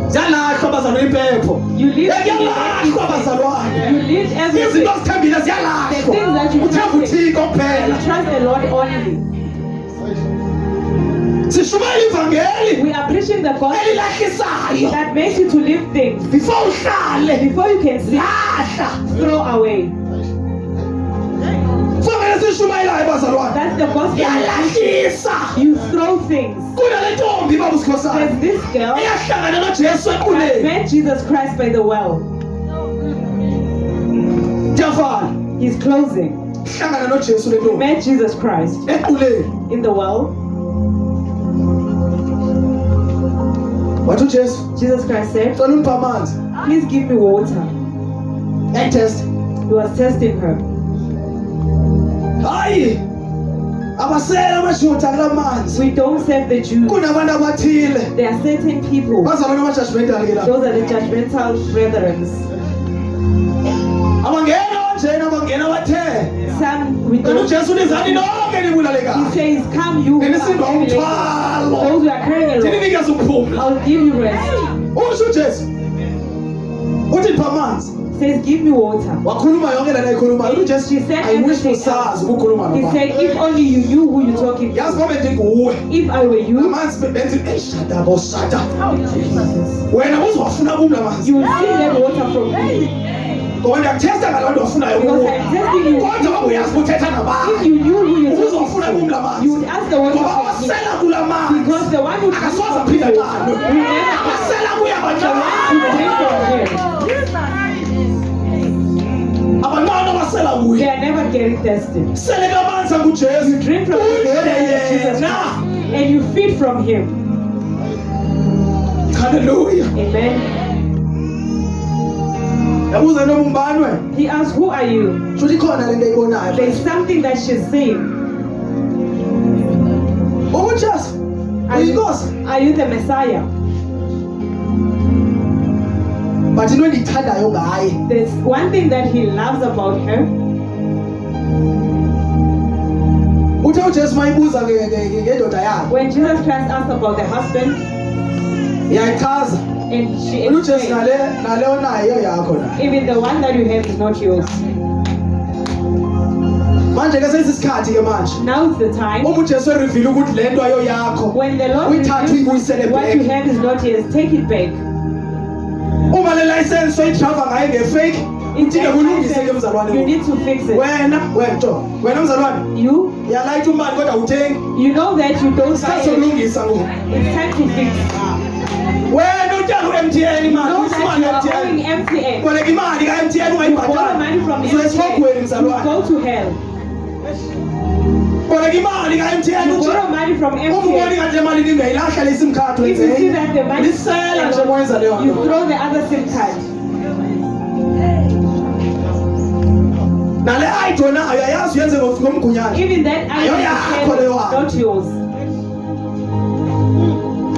B: Ziyalahlwa bazalwane impepho.
C: You leave
B: Ziyalahlwa bazalwane.
C: You leave everything.
B: Izinto ozithembile
C: The things that
B: ziyalahlwa.
C: you
B: Uthemba
C: trust in.
B: uThixo kuphela.
C: You trust the Lord only.
B: Sishumayela ivangeli
C: We are preaching the gospel
B: elilahlisayo.
C: that makes you to live things.
B: Before uhlale.
C: Before you can see,
B: Lahla.
C: throw away.
B: Fanele sishumayelayo bazalwane.
C: That's the gospel.
B: Yalahlisa.
C: You throw things.
B: Kunale ntombi baba usikhosana.
C: There's this girl
B: Iyahlangana noJesu
C: that
B: equleni.
C: met Jesus Christ by the well.
B: Ndiyavala.
C: He's closing.
B: Hlangana noJesu le ntombi
C: Met Jesus Christ
B: equleni.
C: in the well.
B: Wathi uJesu,
C: Jesus Christ said,
B: "Cela ungiphe amanzi."
C: please give me water.
B: Yayitest.
C: He was testing her.
B: Hayi. abasela amajuda kula manzi
C: We don't serve the Jews.
B: kunabantu abathile
C: There are certain people.
B: bazalwana ama-judgmental ke la
C: Those are the judgmental brethren.
B: abangena njena abangena bathe
C: Some we
B: kanti
C: don't.
B: ujesu nizani nonke
C: He
B: nibulalekayo
C: says, "Come, you who are
B: ninisindwa
C: heavy laden,
B: umthwalo
C: those who are carrying a load,
B: ndinikeze ukuphumla
C: I'll give you rest."
B: usho ujesu uthi pha amanzi
C: He says, "Give me water."
B: wakhuluma yonke lana ayikhulumayo uthi ujesu
C: She said
B: I wish
C: everything
B: usazi
C: else.
B: ukukhuluma
C: He
B: nabantu
C: said, "If only you knew who you're talking
B: yazi
C: to.
B: ngoba ndinguwe
C: If I were you,
B: amanzi benzi shada bo shada wena uzowafuna kumla manzi
C: you will see that water from me,
B: ngoba ndiyakuthesta ngaloo nto wafunayo
C: because
B: kuwe
C: I'm testing you.
B: kodwa wabe uyazi ukuthetha
C: If
B: nabantu
C: you knew who you're talking
B: uzowafuna kumla
C: to,
B: manzi
C: you would ask the water
B: ngoba
C: from me,
B: wasela kula manzi
C: because the one who drinks
B: akasoze
C: from
B: aphinda
C: you
B: njalo
C: will never
B: abasela kuya
C: the one who
B: abanjalo
C: drinks from him.
B: abantwana abasela kuye
C: They are never getting thirsty.
B: sele kamanzi angujesu
C: You drink from the water of Jesus
B: yena
C: Christ, and you feed from him.
B: haleluya
C: Amen.
B: yabuza noma umbani wena
C: He asked, "Who are you?"
B: futhi ikhona lento eyibonayo
C: There's something that she's saying.
B: ukujesu
C: Are you,
B: uyinkosi
C: are you the Messiah?
B: but into endiyithandayo ngaye
C: There's one thing that he loves about her.
B: uthe ujesu mayibuza ngendoda yakhe
C: When Jesus Christ asked about the husband,
B: yayichaza
C: and she
B: ujesu
C: explained,
B: nale onayo yakho la
C: even the one that you have is not yours.
B: manje ke sesisikhathi ke manje
C: Now is the time
B: uma ujesu erivile ukuthi le nto ayo yakho
C: when the Lord
B: uyithathe uyibuyisele
C: reveals what you
B: back
C: have is not yours. Take it back.
B: uma le license oyidrava ngayo ngefake
C: If
B: udinga
C: that
B: kulungise ke
C: license,
B: mzalwane
C: you
B: wami.
C: need to fix it.
B: wena mzalwane
C: You
B: yalayitha umbani kodwa uthengi
C: know that you don't buy it.
B: sasokulungisa ngoku
C: It's time to fix.
B: wena uthenga u-MTN imali
C: Know that
B: uyisimali
C: you are owing
B: MTN
C: MTN.
B: boleka imali ka-MTN
C: You borrow money from
B: ungayibhatali uzoyesihogweni
C: MTN. You
B: mzalwane
C: go to hell.
B: boleka imali ka-MTN
C: You borrow money from
B: umuboni
C: MTN.
B: kanje imali ningayilahla lesim card
C: If you see that the money
B: lisela nje mwenza leyo
C: you
B: nto
C: throw the other SIM card.
B: nale ID onayo ayazi uyenze ngomgunyana
C: Even that
B: Ayo yakho leyo
C: is not yours.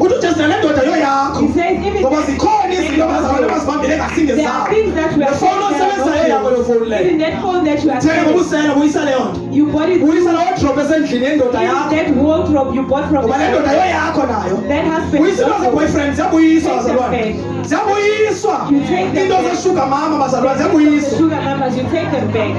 B: uthi ujesu nale ndoda yo yakho
C: He says even
B: ngoba zikhona izinto abazalwane bazibambele ngasinge
C: there are
B: zabo
C: things that we are
B: lefoni osebenzayo yakho leyo foni leyo
C: even that phone that you are
B: thenge
C: selling,
B: ngobusela buyisa leyo nto
C: you bought it.
B: buyisa leyo drop esendlini yendoda
C: Even
B: yakho
C: that wardrobe you bought from
B: ngoba le ndoda yo yakho nayo
C: that husband.
B: buyisa into ze-boyfriend ziyabuyiswa
C: Take them
B: bazalwane
C: back.
B: ziyabuyiswa
C: You take them
B: into
C: back.
B: zeshuga mama bazalwane
C: The
B: ziyabuyiswa
C: sugar mamas, you take them back.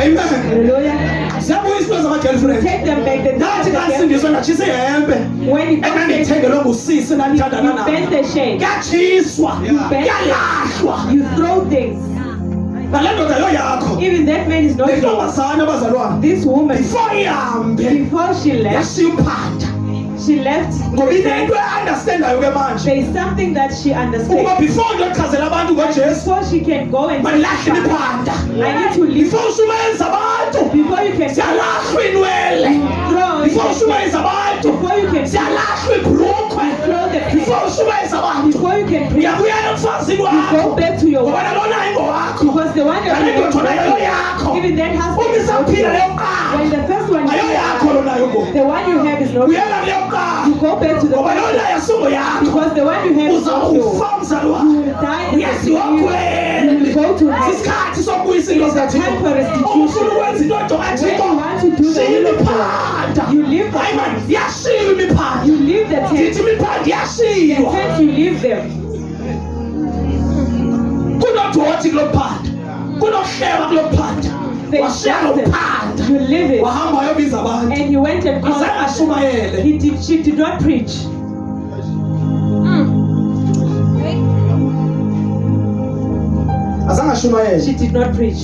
B: amen
C: Hallelujah.
B: ziyabuyiswa zama-girlfriend
C: Take them back. The
B: nathi
C: time
B: kasindiswa ndatshisa ihempe
C: when it comes to
B: endandiyithengelwe ngusisi ndandithandana
C: you bend
B: nayo
C: the shade,
B: yatshiswa
C: bend
B: yalahlwa
C: you throw things.
B: nale ndoda yo yakho
C: Even that man is not yours.
B: intombazana abazalwane
C: This woman,
B: before ihambe
C: before she left,
B: yashiya umphatha
C: she left.
B: ngoba inento eandastendayo ke manje
C: There is something that she
B: ukuba
C: understands.
B: before ndochazela abantu ngojesu
C: Before she can go and
B: mandilahle imiphanda
C: I need to leave.
B: before ushumayeza abantu
C: Before you can
B: ziyalahlwa inwele
C: throw,
B: before ushumayeza abantu
C: before you can
B: ziyalahlwa ibhrukhwe
C: throw the
B: before ushumayeza abantu
C: before you can bring,
B: uyabuyela emfazini
C: you
B: wakho
C: go back to your
B: ngoba
C: wife.
B: nalona ingowakho
C: Because the one that
B: nale
C: you
B: ndoda nayo
C: have,
B: yakho
C: even that husband
B: uma
C: is not
B: isaphila leyo
C: yours.
B: qala
C: When the first one
B: ayo yakho
C: is
B: lona yoko
C: the one you have is not yours.
B: uyela kuleyo qala
C: You go back to the
B: ngoba
C: first
B: lona
C: one.
B: yasungo yakho
C: Because the one you have is not yours.
B: uzawufa
C: You
B: mzalwane
C: will die in the
B: uyaziwa
C: you
B: kweli
C: will go to hell.
B: sisikhathi sokubuyisa into
C: It's a
B: zikathixo
C: time for restitution.
B: ufuna ukwenza into
C: When
B: kathixo
C: you want to do the
B: shiya
C: will of
B: imiphanda
C: God, you leave the
B: hayi mani
C: tent.
B: yashiya imiphanda
C: You leave the
B: ndithi
C: tent.
B: imiphanda
C: The
B: yashiywa
C: tent, you leave them.
B: kunodoti kulo phanda kunohleba kulo phanda
C: They
B: washiya
C: trust
B: lo
C: them.
B: phanda
C: You leave it.
B: wahamba wayobiza abantu
C: And he went and called
B: azange
C: her.
B: ashumayele
C: She did not preach.
B: azange ashumayele
C: She did not preach.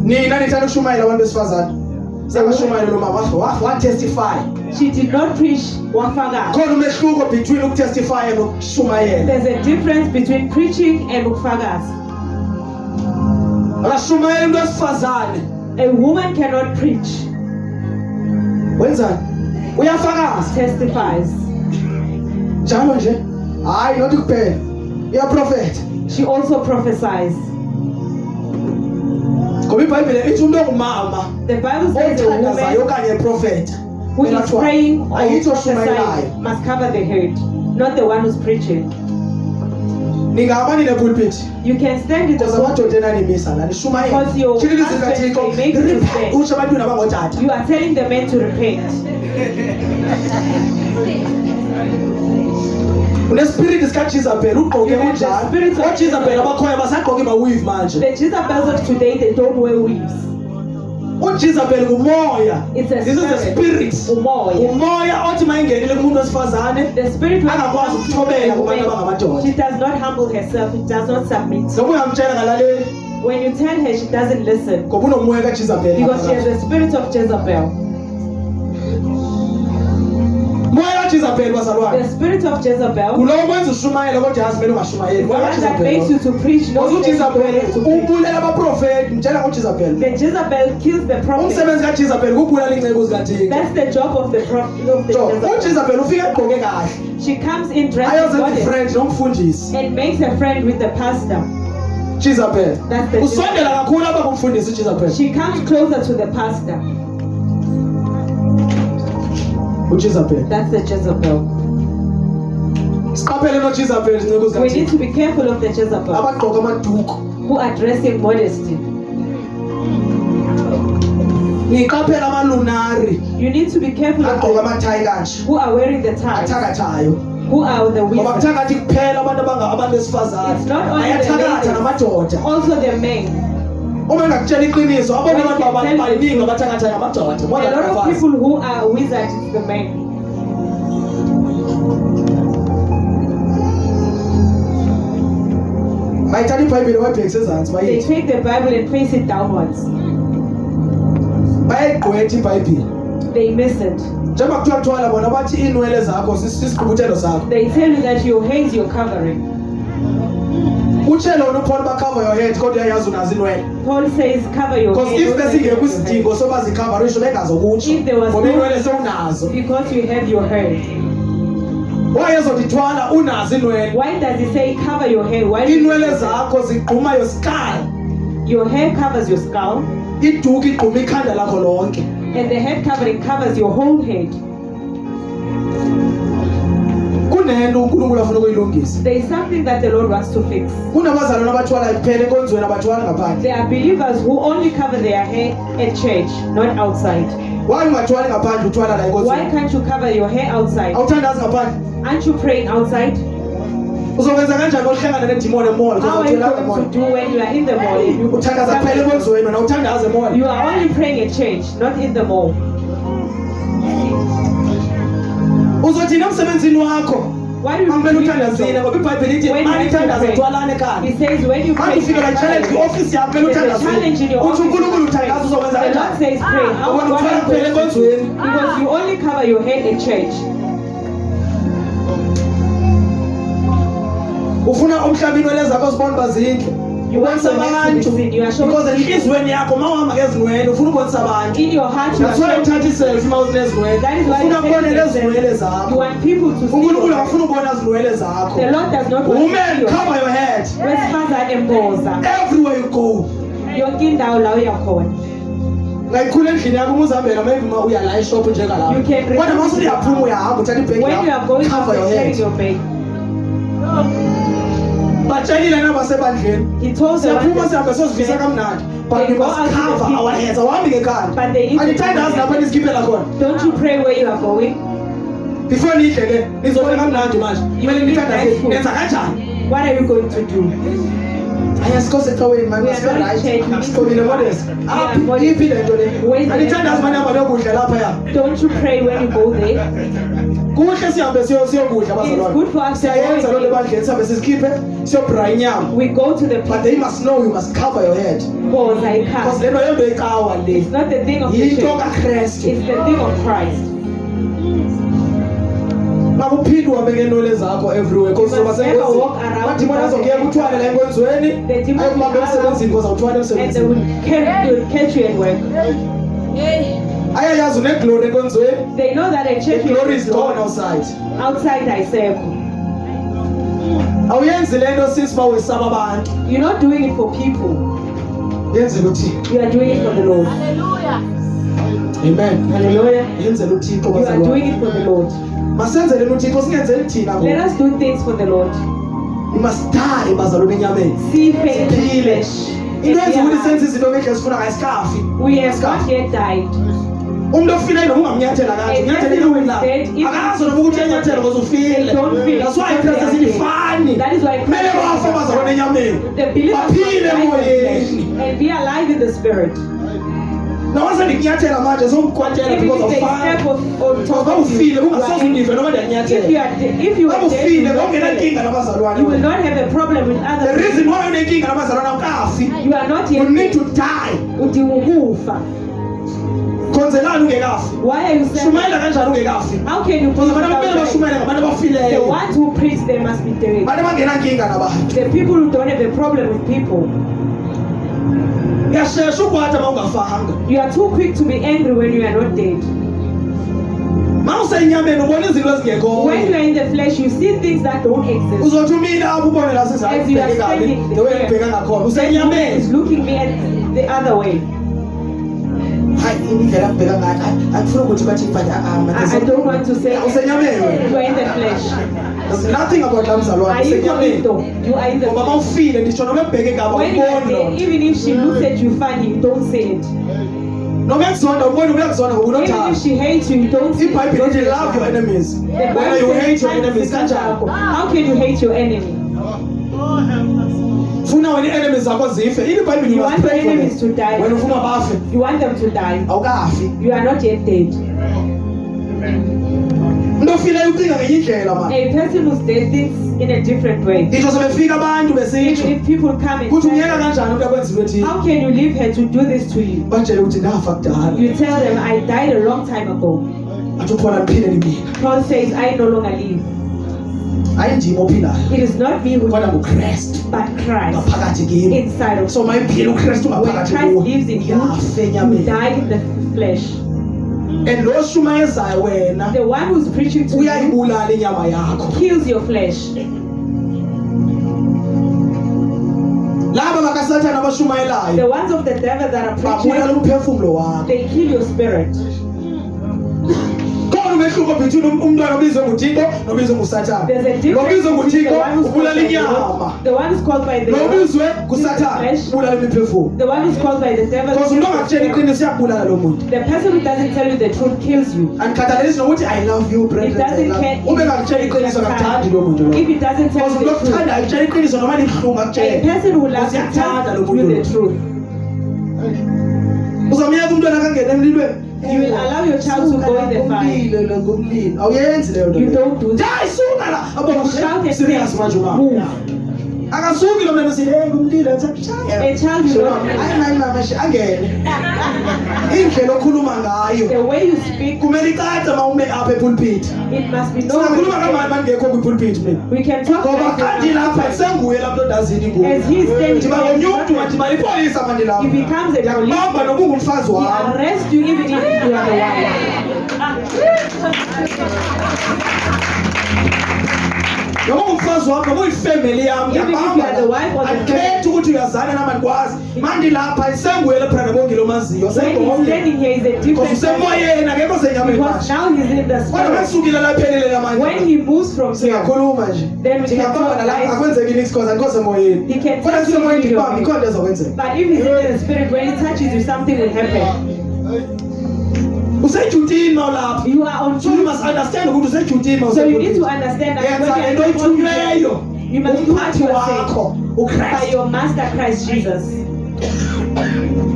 B: nina nithanda ukushumayela abantu besifazane zangashumayele lo mama watestify
C: She did not preach wafakaza.
B: khona umehluko between ukutestify nokushumayela
C: There's a difference between preaching and ukufakaza.
B: akashumayela into wesifazane
C: A woman cannot preach,
B: wenzani uyafakaza
C: testifies.
B: njalo nje hayi nothi kuphela uyaprofetha
C: She also prophesies.
B: ngoba iBhayibheli ithi umuntu ongumama
C: The Bible says a
B: othandazayo
C: woman
B: okanye iprofeta
C: who is praying or
B: ayitsho
C: prophesying
B: shumayelayo.
C: must cover the head, not the one who's preaching.
B: Ningahamba nine-pulpit
C: You can stand in the
B: because
C: pulpit.
B: amadoda enanimisa lani shumayela
C: Because your
B: thina ilizwi
C: husband
B: likaThixo
C: may make you
B: repent
C: stand.
B: utsho abantwini abangotata
C: You are telling the men to repent.
B: unespiriti sikajezabheli ugqoke
C: You have the
B: kunjalo
C: spirit of
B: oojezabheli abakhoyo basagqoke baweave manje
C: The Jezebels of today, they don't wear weaves.
B: ujezabheli ngumoya.
C: It's a
B: This is the spirit
C: Umoya.
B: umoya othi ma ingenile kumuntu wesifazane
C: The spirit when it
B: angakwazi
C: comes to
B: ukuthobela
C: a
B: kubantu
C: woman,
B: abangamadoda.
C: she does not humble herself, it does not submit.
B: noba ungamtshela ngalaleli
C: When you tell her, she doesn't listen
B: ngoba unomoya kajezabheli
C: because she has the spirit of Jezebel.
B: moya kajezabheli bazalwane
C: The spirit of Jezebel,
B: ngulo wenza ushumayela kodwa yazi kumele ungashumayeli
C: the
B: moya
C: one that makes
B: kajezabheli
C: you to preach, no
B: ngoba ujezabheli
C: to preach.
B: ubulela abaprofeti mtshela ngojezabheli
C: The Jezebel kills the prophet.
B: umsebenzi kajezabheli kubulala iinceko zikathixo.
C: That's the job of the prophet of the Jezebel.
B: ujezabheli ufika egqoke kahle
C: She comes in dressed
B: ayozenza
C: modest
B: ifriend nomfundisi
C: and makes a friend with the pastor.
B: jezabheli
C: That's the
B: usondela kakhulu apha kumfundisi ujezabheli
C: She comes closer to the pastor.
B: ujezabheli
C: That's the Jezebel.
B: siqaphele nojezabheli izinceko
C: We need
B: zikathixo
C: to be careful of the Jezebel
B: abagqoka amaduku
C: who are dressed in modesty.
B: ngiqaphela amalunari
C: You need to be careful of
B: agqoka
C: the,
B: amathayi kanje
C: who are wearing the ties,
B: athakathayo
C: who are the
B: ngoba
C: women.
B: kuthakathi kuphela abantu besifazane
C: It's not only the
B: ayathakatha
C: ladies,
B: namadoda
C: also the men.
B: uma ngakutshela iqiniso abona
C: When
B: abantu
C: you can tell
B: baningi
C: the
B: abathakathayo amadoda
C: A
B: more than
C: lot of
B: abafazi.
C: people who are wizards, it's the men.
B: bayithatha ibhayibhile bayibhekise ezantsi
C: They
B: bayithi
C: take the Bible and place it downwards.
B: bayayigqwetha ibhayibhile
C: They miss it.
B: njengoba kuthiwa kuthwala bona bathi iinwele zakho sisigqubuthelo sakho
C: They tell you that your hair is your covering.
B: utshele wona upaul bacover your head kodwa uyayazi unazo inwele
C: Paul says, cover your
B: because
C: head.
B: if
C: don't let
B: besingekho
C: your hair.
B: isidingo soba zikhavare isho bengazokutsho
C: If there was
B: ngoba
C: no-
B: inwele sewunazo
C: Because you have your hair.
B: wayezodithwala unazo inwele
C: Why does he say cover your hair? Why does he
B: iinwele
C: say that?
B: zakho zigquma your skull
C: Your hair covers your skull,
B: iduku igquma ikhanda lakho lonke
C: and the head covering covers your whole head.
B: kunento unkulunkulu afuna ukuyilungisa
C: There is something that the Lord wants to fix.
B: kunabazalwane abathwala kuphela enkonzweni abathwali ngaphandle
C: There are believers who only cover their hair at church, not outside.
B: waye ungathwali ngaphandle uthwala la
C: Why
B: enkonzweni
C: can't you cover your hair outside?
B: awuthandazi ngaphandle
C: Aren't you praying outside?
B: uzokwenza kanjani ohlangana nedimoni emola
C: How are you
B: uzawuthelanga
C: going
B: emola
C: to do when you are in the mall? and you
B: uthandaza kuphela
C: cover-
B: enkonzweni wena uthandaza emola
C: You are only praying at church, not in the mall.
B: uzothina emsebenzini wakho
C: Why do you
B: amele
C: believe
B: uthandazile
C: in
B: ngoba ibhayibhile ithi
C: When
B: mani
C: you
B: ithandaza
C: pray.
B: uthwalane ekhanda
C: He says when you
B: manje
C: pray,
B: ufike la challenge kwi-ofisi yakho kumele
C: there's a challenge in
B: uthandazile
C: your
B: uthi
C: office.
B: unkulunkulu uthandaza uzokwenza
C: The Lord
B: kanjani
C: says pray. How
B: Ngoba
C: what
B: uthwala
C: are
B: kuphela
C: you going to do?
B: enkonzweni
C: Because you only cover your head at church.
B: ufuna umhlaba inwele zakho zibone uba zinhle
C: You want
B: ubonisa
C: your head to be
B: abantu
C: seen. You are showing
B: because enhliziyweni yakho ma uhamba ngezinwele ufuna ubonisa abantu
C: in your heart. You are
B: that's why
C: showing.
B: uthatha iselfi ma uzinezinwele
C: That is why
B: ufuna
C: you
B: kubonela
C: take
B: ezinwele
C: yourself.
B: zakho
C: You want people to see.
B: unkulunkulu
C: your head.
B: akafuna ubona zinwele zakho
C: The Lord does not want to see
B: women
C: your
B: cover your head
C: wesifazane emboza
B: everywhere you go
C: yonke indawo la uyakhona.
B: ngayikhula endlini yakho uma uzihambela maybe ma uya la eshop njengalapho
C: You can
B: kodwa ma usuyaphuma uyahamba uthatha ibhegi
C: When you are going
B: cover your
C: to carry
B: head
C: your bag,
B: batshelile nabasebandleni
C: he told the
B: siyaphuma
C: ones
B: sihambe siyozivisa kamnandi but
C: They
B: we
C: go
B: must
C: out to the
B: cover
C: people.
B: our heads awuhambi ngekhanda
C: but they need to
B: andithandazi lapha nisikhiphela khona
C: Don't you pray where you are going?
B: before nidle ke nizodla kamnandi manje kumele
C: You
B: nithandaze
C: need
B: nenza kanjani
C: What are you going to do?
B: ayasikose ecaweni
C: We are not
B: right
C: changed. We need
B: siqobile
C: to-
B: modest
C: Yeah, modest.
B: iphi le nto le
C: Where's the-
B: andithandazi manje hamba niyokudla lapha ya
C: Don't you pray when you go there?
B: kuhle sihambe siyokudla
C: It's
B: bazalwane
C: good for us to
B: siyayenza
C: go
B: loo nto
C: and
B: ebandleni sihambe sizikhiphe siyobhra inyama
C: we go to the
B: but they must know you must cover your head
C: people like
B: because
C: us.
B: le nto yento icawa le
C: It's not the thing of the
B: yinto
C: church.
B: kakrestu
C: It's the thing of Christ.
B: makuphinde uhambe ngeenwele zakho everywhere because
C: You must
B: uzoba
C: never
B: sengozini
C: walk around
B: amadimoni
C: without
B: azokuyeka
C: a
B: uthwale la enkonzweni
C: The demons
B: ayokubamba
C: will
B: emsebenzini because awuthwale
C: And they
B: emsebenzini
C: will catch you at work.
B: ayayazi uneglory enkonzweni
C: They know that at
B: the
C: church
B: glory
C: you
B: is gone outside
C: outside I say
B: awuyenzi le nto sisi uba wesaba abantu
C: you're not doing it for people.
B: yenzela uThixo.
C: You are doing it for the Lord.
B: Amen.
C: Hallelujah.
B: Yenzela uThixo
C: You are doing it for the Lord.
B: masenzele uThixo singenzeli thina
C: Let us do things for the Lord.
B: we must die bazalwane enyameni.
C: See pain in the flesh.
B: Into yenza ukuthi senze izinto ngendlela sifuna ayisikafi.
C: We have not yet died.
B: Umuntu ofile noma ungamnyathela kanje unyathele enyaweni lakho akazo noma ukuthi enyathela ngoba ufile. That's why Christ silifani.
C: That is why
B: Kumele bafe bazalwane enyameni.
C: the believers
B: Baphile emoyeni.
C: and be alive in the spirit.
B: Nawenza ndikunyathela manje sokukwatela
C: Even
B: because
C: if
B: of
C: they
B: fire.
C: step on top
B: Ngoba
C: of you,
B: ufile
C: you
B: ungasoze
C: are
B: unive noma
C: if
B: ndiyanyathela.
C: you are
B: Ngoba
C: dead,
B: ufile
C: you
B: ngokungena
C: will
B: inkinga
C: not
B: nabazalwane.
C: have a problem with
B: The
C: other
B: reason
C: people.
B: why unenkinga nabazalwane awukafi.
C: You are not
B: You
C: yet
B: need to die.
C: udiwukufa.
B: Khonzelani ungekafi.
C: Why are you saying
B: Shumayela kanjani ungekafi?
C: how can you
B: Because
C: preach
B: abantu
C: without
B: kumele
C: dying?
B: bashumayele ngabantu
C: The
B: abafileyo.
C: ones who preach, they must be dead.
B: Abantu abangena nkinga nabantu.
C: The people who don't have a problem with people.
B: Uyashesha ukwatha uma ungafanga.
C: You are too quick to be angry when you are not dead.
B: Uma usenyameni ubona izinto ezingekhoyo.
C: When you are in the flesh, you see things that don't exist.
B: Uzothi umile apho ubone la sesizake
C: As you are
B: ubheke kabi.
C: standing
B: The way
C: there,
B: ngibheka ngakhona.
C: is
B: Usenyameni.
C: looking me at the other way.
B: Hayi indlela ngibheka ngayo. Akufuna ukuthi bathi mfanje
C: I don't want to say
B: usenyameni.
C: you are in the flesh.
B: There's nothing about la mzalwane.
C: Are you
B: Usenyameni.
C: though? You are in the
B: Ngoba
C: flesh.
B: mawufile ndisho noma ebheke kabi
C: When you are
B: awuboni
C: dead,
B: lo.
C: even if she looks at you funny, you don't say it.
B: Noma ekuzonda ubona uyakuzonda ngoba
C: Even
B: unothando.
C: if she hates you, you don't say it.
B: iBhayibheli lithi love your enemies.
C: The
B: Whether
C: Bible
B: you
C: says,
B: hate your
C: "Find
B: enemies
C: the
B: kanjani?
C: circle." How can you hate your enemy?
B: Funa wena enemies zakho zife. iBhayibheli
C: You
B: you
C: want
B: must
C: your
B: pray for
C: enemies
B: them.
C: to die.
B: Wena ufuna bafe
C: You want them to die.
B: awukafi.
C: You are not yet dead.
B: Umuntu ofileyo ucinga ngenye indlela manje.
C: A person who's dead thinks in a different way.
B: Ngisho sebefika abantu besitsho
C: Even if people come and
B: kuthi ungiyeka
C: tell them,
B: kanjani umuntu akwenziwe thina.
C: how can you leave her to do this to you?
B: Batshele ukuthi nafa kudala.
C: You tell them, I died a long time ago.
B: Athi uphona liphile limina.
C: Paul says, I no longer live.
B: Hayi ndimi ophilayo.
C: It is not me who
B: Kodwa
C: lives,
B: nguKristu
C: but Christ
B: ngaphakathi kimi.
C: inside of you.
B: So mayiphila uKristu
C: When
B: ngaphakathi
C: Christ
B: kuwe.
C: lives in you,
B: Uyafa
C: you
B: enyameni.
C: die in the flesh.
B: And lo shumayezayo wena
C: The one who's preaching to you
B: uyayibulala inyama yakho.
C: kills your flesh.
B: Laba bakaSathane abashumayelayo
C: The ones of the devil that are
B: babulala
C: preaching,
B: umphefumulo wakho.
C: they kill your spirit.
B: Khona umehluko between umntwana obizwe nguThixo nobizwe nguSathane.
C: There's a difference
B: Lobizwe
C: between the
B: nguThixo
C: one who's called
B: ubulala
C: by the
B: inyama.
C: Lord, the one who's called by the Lord,
B: Lobizwe
C: kills the
B: nguSathane
C: flesh.
B: ubulala imiphefumulo.
C: The one who's called by the devil,
B: Because
C: kills
B: umuntu
C: the
B: ongatshela
C: spirit.
B: iqiniso uyakubulala lo muntu.
C: The person who doesn't tell you the truth kills you.
B: Andikhathalelisi nokuthi I love you
C: It
B: brethren.
C: doesn't care
B: Ube ngakutshela iqiniso akakuthandi lo muntu lo.
C: if it doesn't tell
B: Because
C: you the truth.
B: ukuthanda akutshela iqiniso noma libuhlungu
C: A
B: akutshela.
C: person who loves you
B: Uyakuthanda lo
C: tells you
B: muntu
C: the
B: lo.
C: truth.
B: Uzamyeka umntwana akangena emlilweni.
C: You will allow your child to go in the fire.
B: Umlilo ngumlilo. Awuyenzi leyo nto.
C: You don't do that.
B: Hayi suka la.
C: You shout and
B: Serious
C: say,
B: manje uma.
C: move.
B: Akasuki lo mntwana usithi hey ngumlilo athashaya.
C: A child will not.
B: Hayi mama angene. Indlela okhuluma ngayo.
C: The way you speak,
B: Kumele icace uma ume apha epulpit.
C: it must be known.
B: Singakhuluma kamani mangekho kwipulpit mina.
C: We can talk
B: Ngoba
C: like
B: kanti
C: this.
B: lapha senguye lapho ndazini kuwo.
C: As he is standing
B: Ndiba
C: there,
B: ngomnyumuntu wathi malipolisa manje lapha.
C: he becomes a police.
B: Yakubamba noba ungumfazi
C: He
B: wami.
C: arrests you even if you are the one.
B: Noma ungumfazi wami noma uyifamily yami
C: Even if you are the wife or the
B: akukhethi ukuthi uyazana nami andikwazi mandi lapha isenguye lephana nabonke lo maziyo
C: When he's
B: sengomnye
C: standing here, is a
B: because
C: different person.
B: usemoyeni akekho senyameni
C: Because
B: manje
C: now he's in the
B: kodwa
C: spirit.
B: masukile laphelele lamanje
C: When he moves from here,
B: singakhuluma nje
C: then we can
B: thingaqamba
C: talk
B: nala
C: lies.
B: akwenzeki niks cause andikho semoyeni
C: He can
B: kodwa
C: touch you
B: kusemoyeni
C: in your
B: ndibambi ikhona into ezokwenzeka
C: But if he's in the spirit, when he touches you, something will happen.
B: usejutini mawulapha
C: You are on
B: so you
C: truth.
B: must understand ukuthi usejutini
C: So you need to understand that
B: yenza
C: when
B: lento
C: you are
B: oyithunyweyo
C: you must do what
B: umphathi
C: you are
B: wakho
C: saying by
B: uKristu
C: your master Christ Jesus.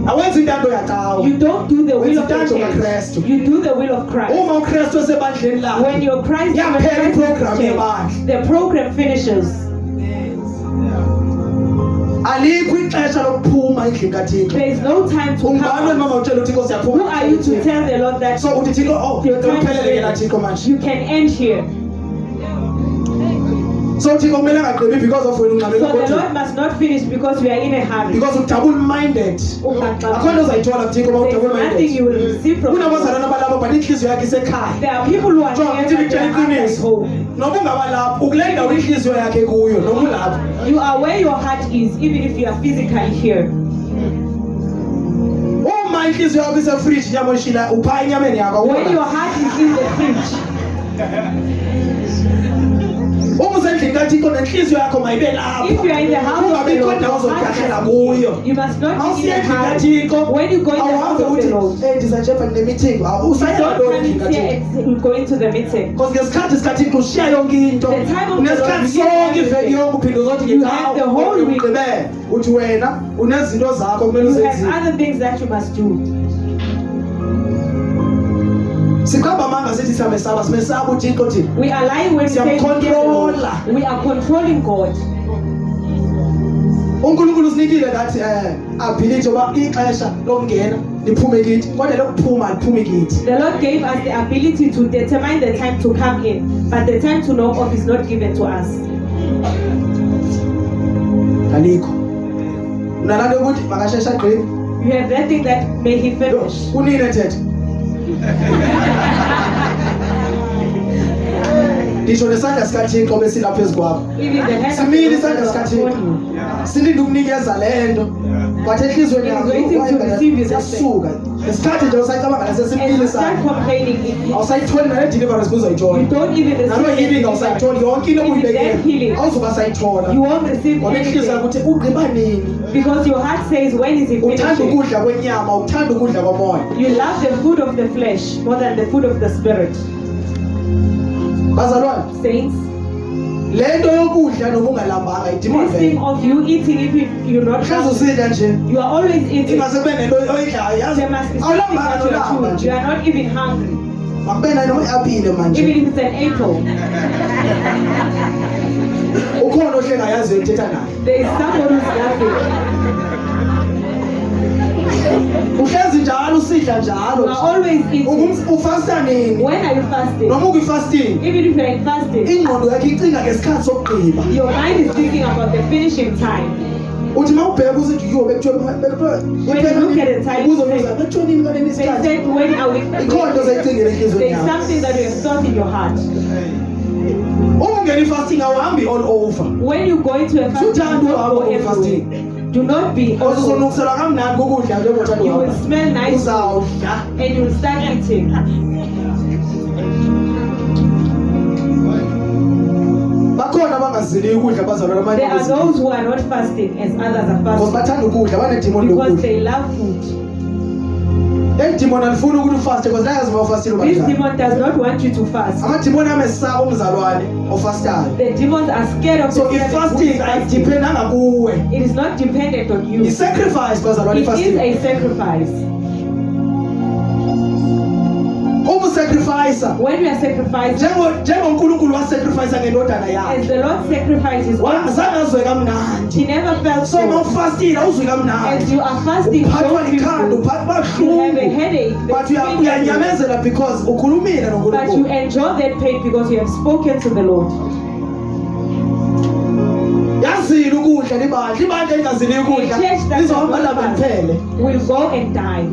B: awenzi intando yakawo
C: You don't do the will of the
B: Wenzitando
C: church.
B: kaKristu.
C: You do the will of Christ.
B: uma uKristu esebandleni lakhe
C: When your Christ,
B: Yeah,
C: when
B: pay the
C: Christ
B: program,
C: is
B: yeah,
C: changed, the program finishes.
B: alikho ixesha lokuphuma endlini kaThixo
C: There is no time to
B: ungubani wena
C: come.
B: mama utshela uThixo siyaphuma
C: Who are you to tell the Lord that
B: so uthi Thixo oh
C: your time
B: ngiphelele ke la
C: is
B: Thixo
C: finished?
B: manje
C: You can end here.
B: so Thixo kumele angagqibi because of wena unqabele
C: So the
B: ukuthi
C: Lord must not finish because we are in a hurry.
B: because double minded akho nto uzayithola kuThixo uma
C: There's
B: double
C: nothing
B: minded
C: you will receive from the Lord.
B: kunabazalwana balapho but inhliziyo yakhe isekhaya
C: There are people who are
B: Jonga
C: here
B: ngithi
C: but their
B: ngitshela
C: heart is
B: iqiniso
C: home.
B: noma ungaba lapho ukule ndawo inhliziyo yakhe kuyo noma ulapho
C: You are where your heart is, even if you are physically here.
B: uma inhliziyo yakho isefridge inyama oyishila upha enyameni yakho
C: When your heart is in the fridge,
B: uma usendlini kaThixo nenhliziyo yakho mayibe lapho
C: if you are in the house of the
B: ungabikho
C: Lord,
B: ndawo
C: your heart
B: zokukhahlela
C: is
B: kuyo
C: in. You must not be in
B: awusiye
C: the
B: endlini
C: house.
B: kaThixo
C: When you go in the house
B: awuhambe
C: of the
B: uthi
C: Lord,
B: ndizajepa ndine-meeting
C: don't
B: usayedwa
C: come
B: endlini
C: in
B: kaThixo
C: here and go into the meeting.
B: because ngesikhathi sikaThixo ushiya yonke into
C: The time of the
B: nesikhathi
C: Lord,
B: sonke
C: you
B: iveki
C: have
B: yonke uphinde uzothi
C: You have the whole week.
B: ugqibele uthi wena unezinto zakho kumele
C: You have
B: uzenzile
C: other things that you must do.
B: siqamba amanga sithi siyamesaba simesaba uThixo thina
C: We are lying when we say we fear the Lord. We are controlling God.
B: uNkulunkulu usinikile ngathi ability oba ixesha lokungena liphume kithi kodwa lokuphuma liphume kithi
C: The Lord gave us the ability to determine the time to come in, but the time to knock off is not given to us.
B: alikho unalanto ukuthi makashesha agqibe
C: You have that thing that may he finish.
B: kunini thethe ndisho nesandla sikaThixo besilapha phezu kwakho
C: Even the hand of
B: simile
C: the
B: isandla
C: Lord is
B: sikaThixo
C: upon you.
B: silinde ukunikeza lento but enhlizweni
C: He is waiting to receive you this
B: yasuka isikhathi nje usayicabanga
C: And
B: nasesimile
C: you start
B: isandla
C: complaining.
B: awusayitholi nale deliverance
C: You
B: buzoyithola
C: don't even
B: nalo healing
C: receive
B: awusayitholi yonke into
C: Even that
B: obuyibekele
C: healing.
B: awuzoba sayithola
C: You won't receive
B: ngoba inhliziyo
C: anything
B: ukuthi ugqiba nini
C: because your heart says, when is he
B: uthanda
C: finishing?
B: ukudla kwenyama uthanda ukudla komoya
C: You love the food of the flesh more than the food of the spirit.
B: bazalwane
C: Saints,
B: lento yokudla noma ungalambanga idemon
C: this thing of you eating if you're not
B: hlezi
C: hungry,
B: usidla nje
C: you are always eating.
B: ingase kube nento oyidlayo yazi
C: There must be something
B: awulambanga
C: that you
B: nolamba
C: are doing.
B: nje
C: You are not even hungry,
B: makube nano iapile manje
C: even if it's an apple.
B: ukhona ohlenga yaziyo ethetha naye
C: There is someone who's laughing.
B: uhlezi njalo usidla njalo
C: You are always eating.
B: ufasta nini
C: When are you fasting?
B: noma ukwi-fasting
C: Even if you're in fasting,
B: ingqondo yakho icinga ngesikhathi sokugqiba
C: your mind is thinking about the finishing time.
B: uthi uma ubheka usithi yo
C: When you look at the time,
B: bekuthiwa nini kaleni
C: They
B: isikhathi
C: said, when are we?
B: ikhona into zayicingela enhliziyweni
C: There is
B: yakho
C: something that you have thought in your heart.
B: uma ungena i-fasting awuhambi all over
C: When you go into a fasting,
B: Suthanda
C: do not
B: uhamba
C: go
B: ku-fasting.
C: everywhere. Do not be also.
B: uzolungiselwa kamnandi kokudla njengothanda
C: You will
B: uhamba
C: smell nice
B: uzawudla
C: and you will start eating.
B: bakhona abangaziliyo ukudla bazalwana amanye
C: There are those who are not fasting as others are
B: because
C: fasting
B: bathanda ukudla banedimoni
C: because
B: lokudla
C: they love food.
B: edimoni alifuni ukuthi ufaste because layazi uma ufastile
C: This
B: ubanjani
C: demon does not want you to fast.
B: amadimoni amesaba umzalwane ofastayo
C: The demons are scared of the
B: so
C: person who
B: i-fasting
C: is fasting.
B: ayidiphendanga kuwe
C: It is not dependent on you.
B: i-sacrifice bazalwane
C: It is
B: i-fasting
C: a sacrifice.
B: uma usacrifica
C: When we are sacrificing,
B: njengonkulunkulu wasacrifica ngendodana
C: as
B: yakhe
C: the Lord sacrifices,
B: zange azwe kamnandi
C: He never felt
B: so uma
C: so.
B: ufastile awuzwi
C: As
B: kamnandi
C: you are fasting, you
B: uphathwa
C: don't feel
B: likhanda
C: good.
B: uphathwa
C: You have a
B: buhlungu
C: headache,
B: but
C: there's pain everywhere.
B: uyanyamezela because ukhulumile
C: But you
B: nonkulunkulu
C: enjoy that pain because you have spoken to the Lord.
B: yazile ukudla libandla elingaziliyo
C: A
B: ukudla
C: church that does
B: lizohamba
C: not
B: laba
C: fast
B: liphele
C: will go and die.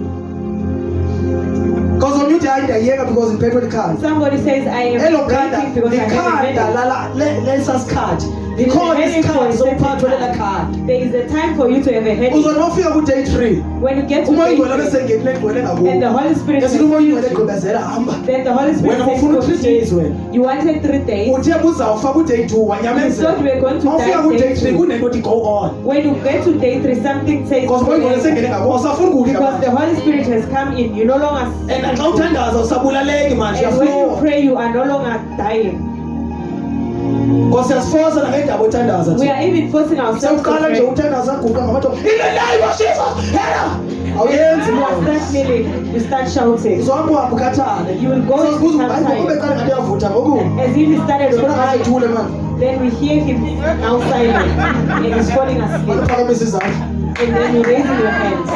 B: because omnye uthi hayi ndiyayiyeka because ndiphethwe likhanda
C: Somebody says, I am
B: elo khanda
C: waiting because I have a
B: likhanda
C: headache.
B: lesa sikhathi
C: There is a
B: likhona
C: headache for a
B: isikhathi
C: certain
B: sokuphathwa lela
C: time.
B: khanda
C: There is a time for you to have a headache.
B: uzona ufika ku-day 3
C: When you get to
B: umoya
C: day
B: ingcwele
C: 3,
B: besengenile egcwele
C: and the
B: ngakuwo
C: Holy Spirit
B: esithi umoya ingcwele
C: says,
B: egqibezela hamba
C: then the Holy Spirit
B: wena
C: says,
B: ufuna 3 days
C: continue.
B: wena
C: You wanted 3 days.
B: uthe buzawufa ku-day 2
C: You
B: wanyamezela
C: thought we were going to
B: uma ufika
C: die
B: ku-day
C: day
B: 3
C: 2.
B: kunento ethi go on
C: When you get to day 3, something says,
B: because umoya ingcwele esengene ngakuwo awusafuni kudla
C: because the
B: manje
C: Holy Spirit has come in. You no longer
B: and xa uthandaza usabulaleki manje
C: and when you
B: uyaflowa
C: pray, you are no longer dying.
B: because siyasifosa nangendaba othandaza
C: We are even forcing ourselves to
B: sewuqala nje
C: pray.
B: uthandaza aguqa ngamadoda in the name of Jesus hela awuyenzi
C: You
B: manje
C: start kneeling, you start shouting.
B: uzohamba uhamba ukhathale
C: You will go and
B: uzibuza
C: become
B: hayi ngoba
C: tired.
B: beqala ngathi uyavutha ngoku
C: As if he started
B: sibona
C: on
B: ngathi
C: fire.
B: ethule manje
C: Then we hear him now silent and he's falling asleep.
B: manuphakamisa izandla
C: And then you raise your hands.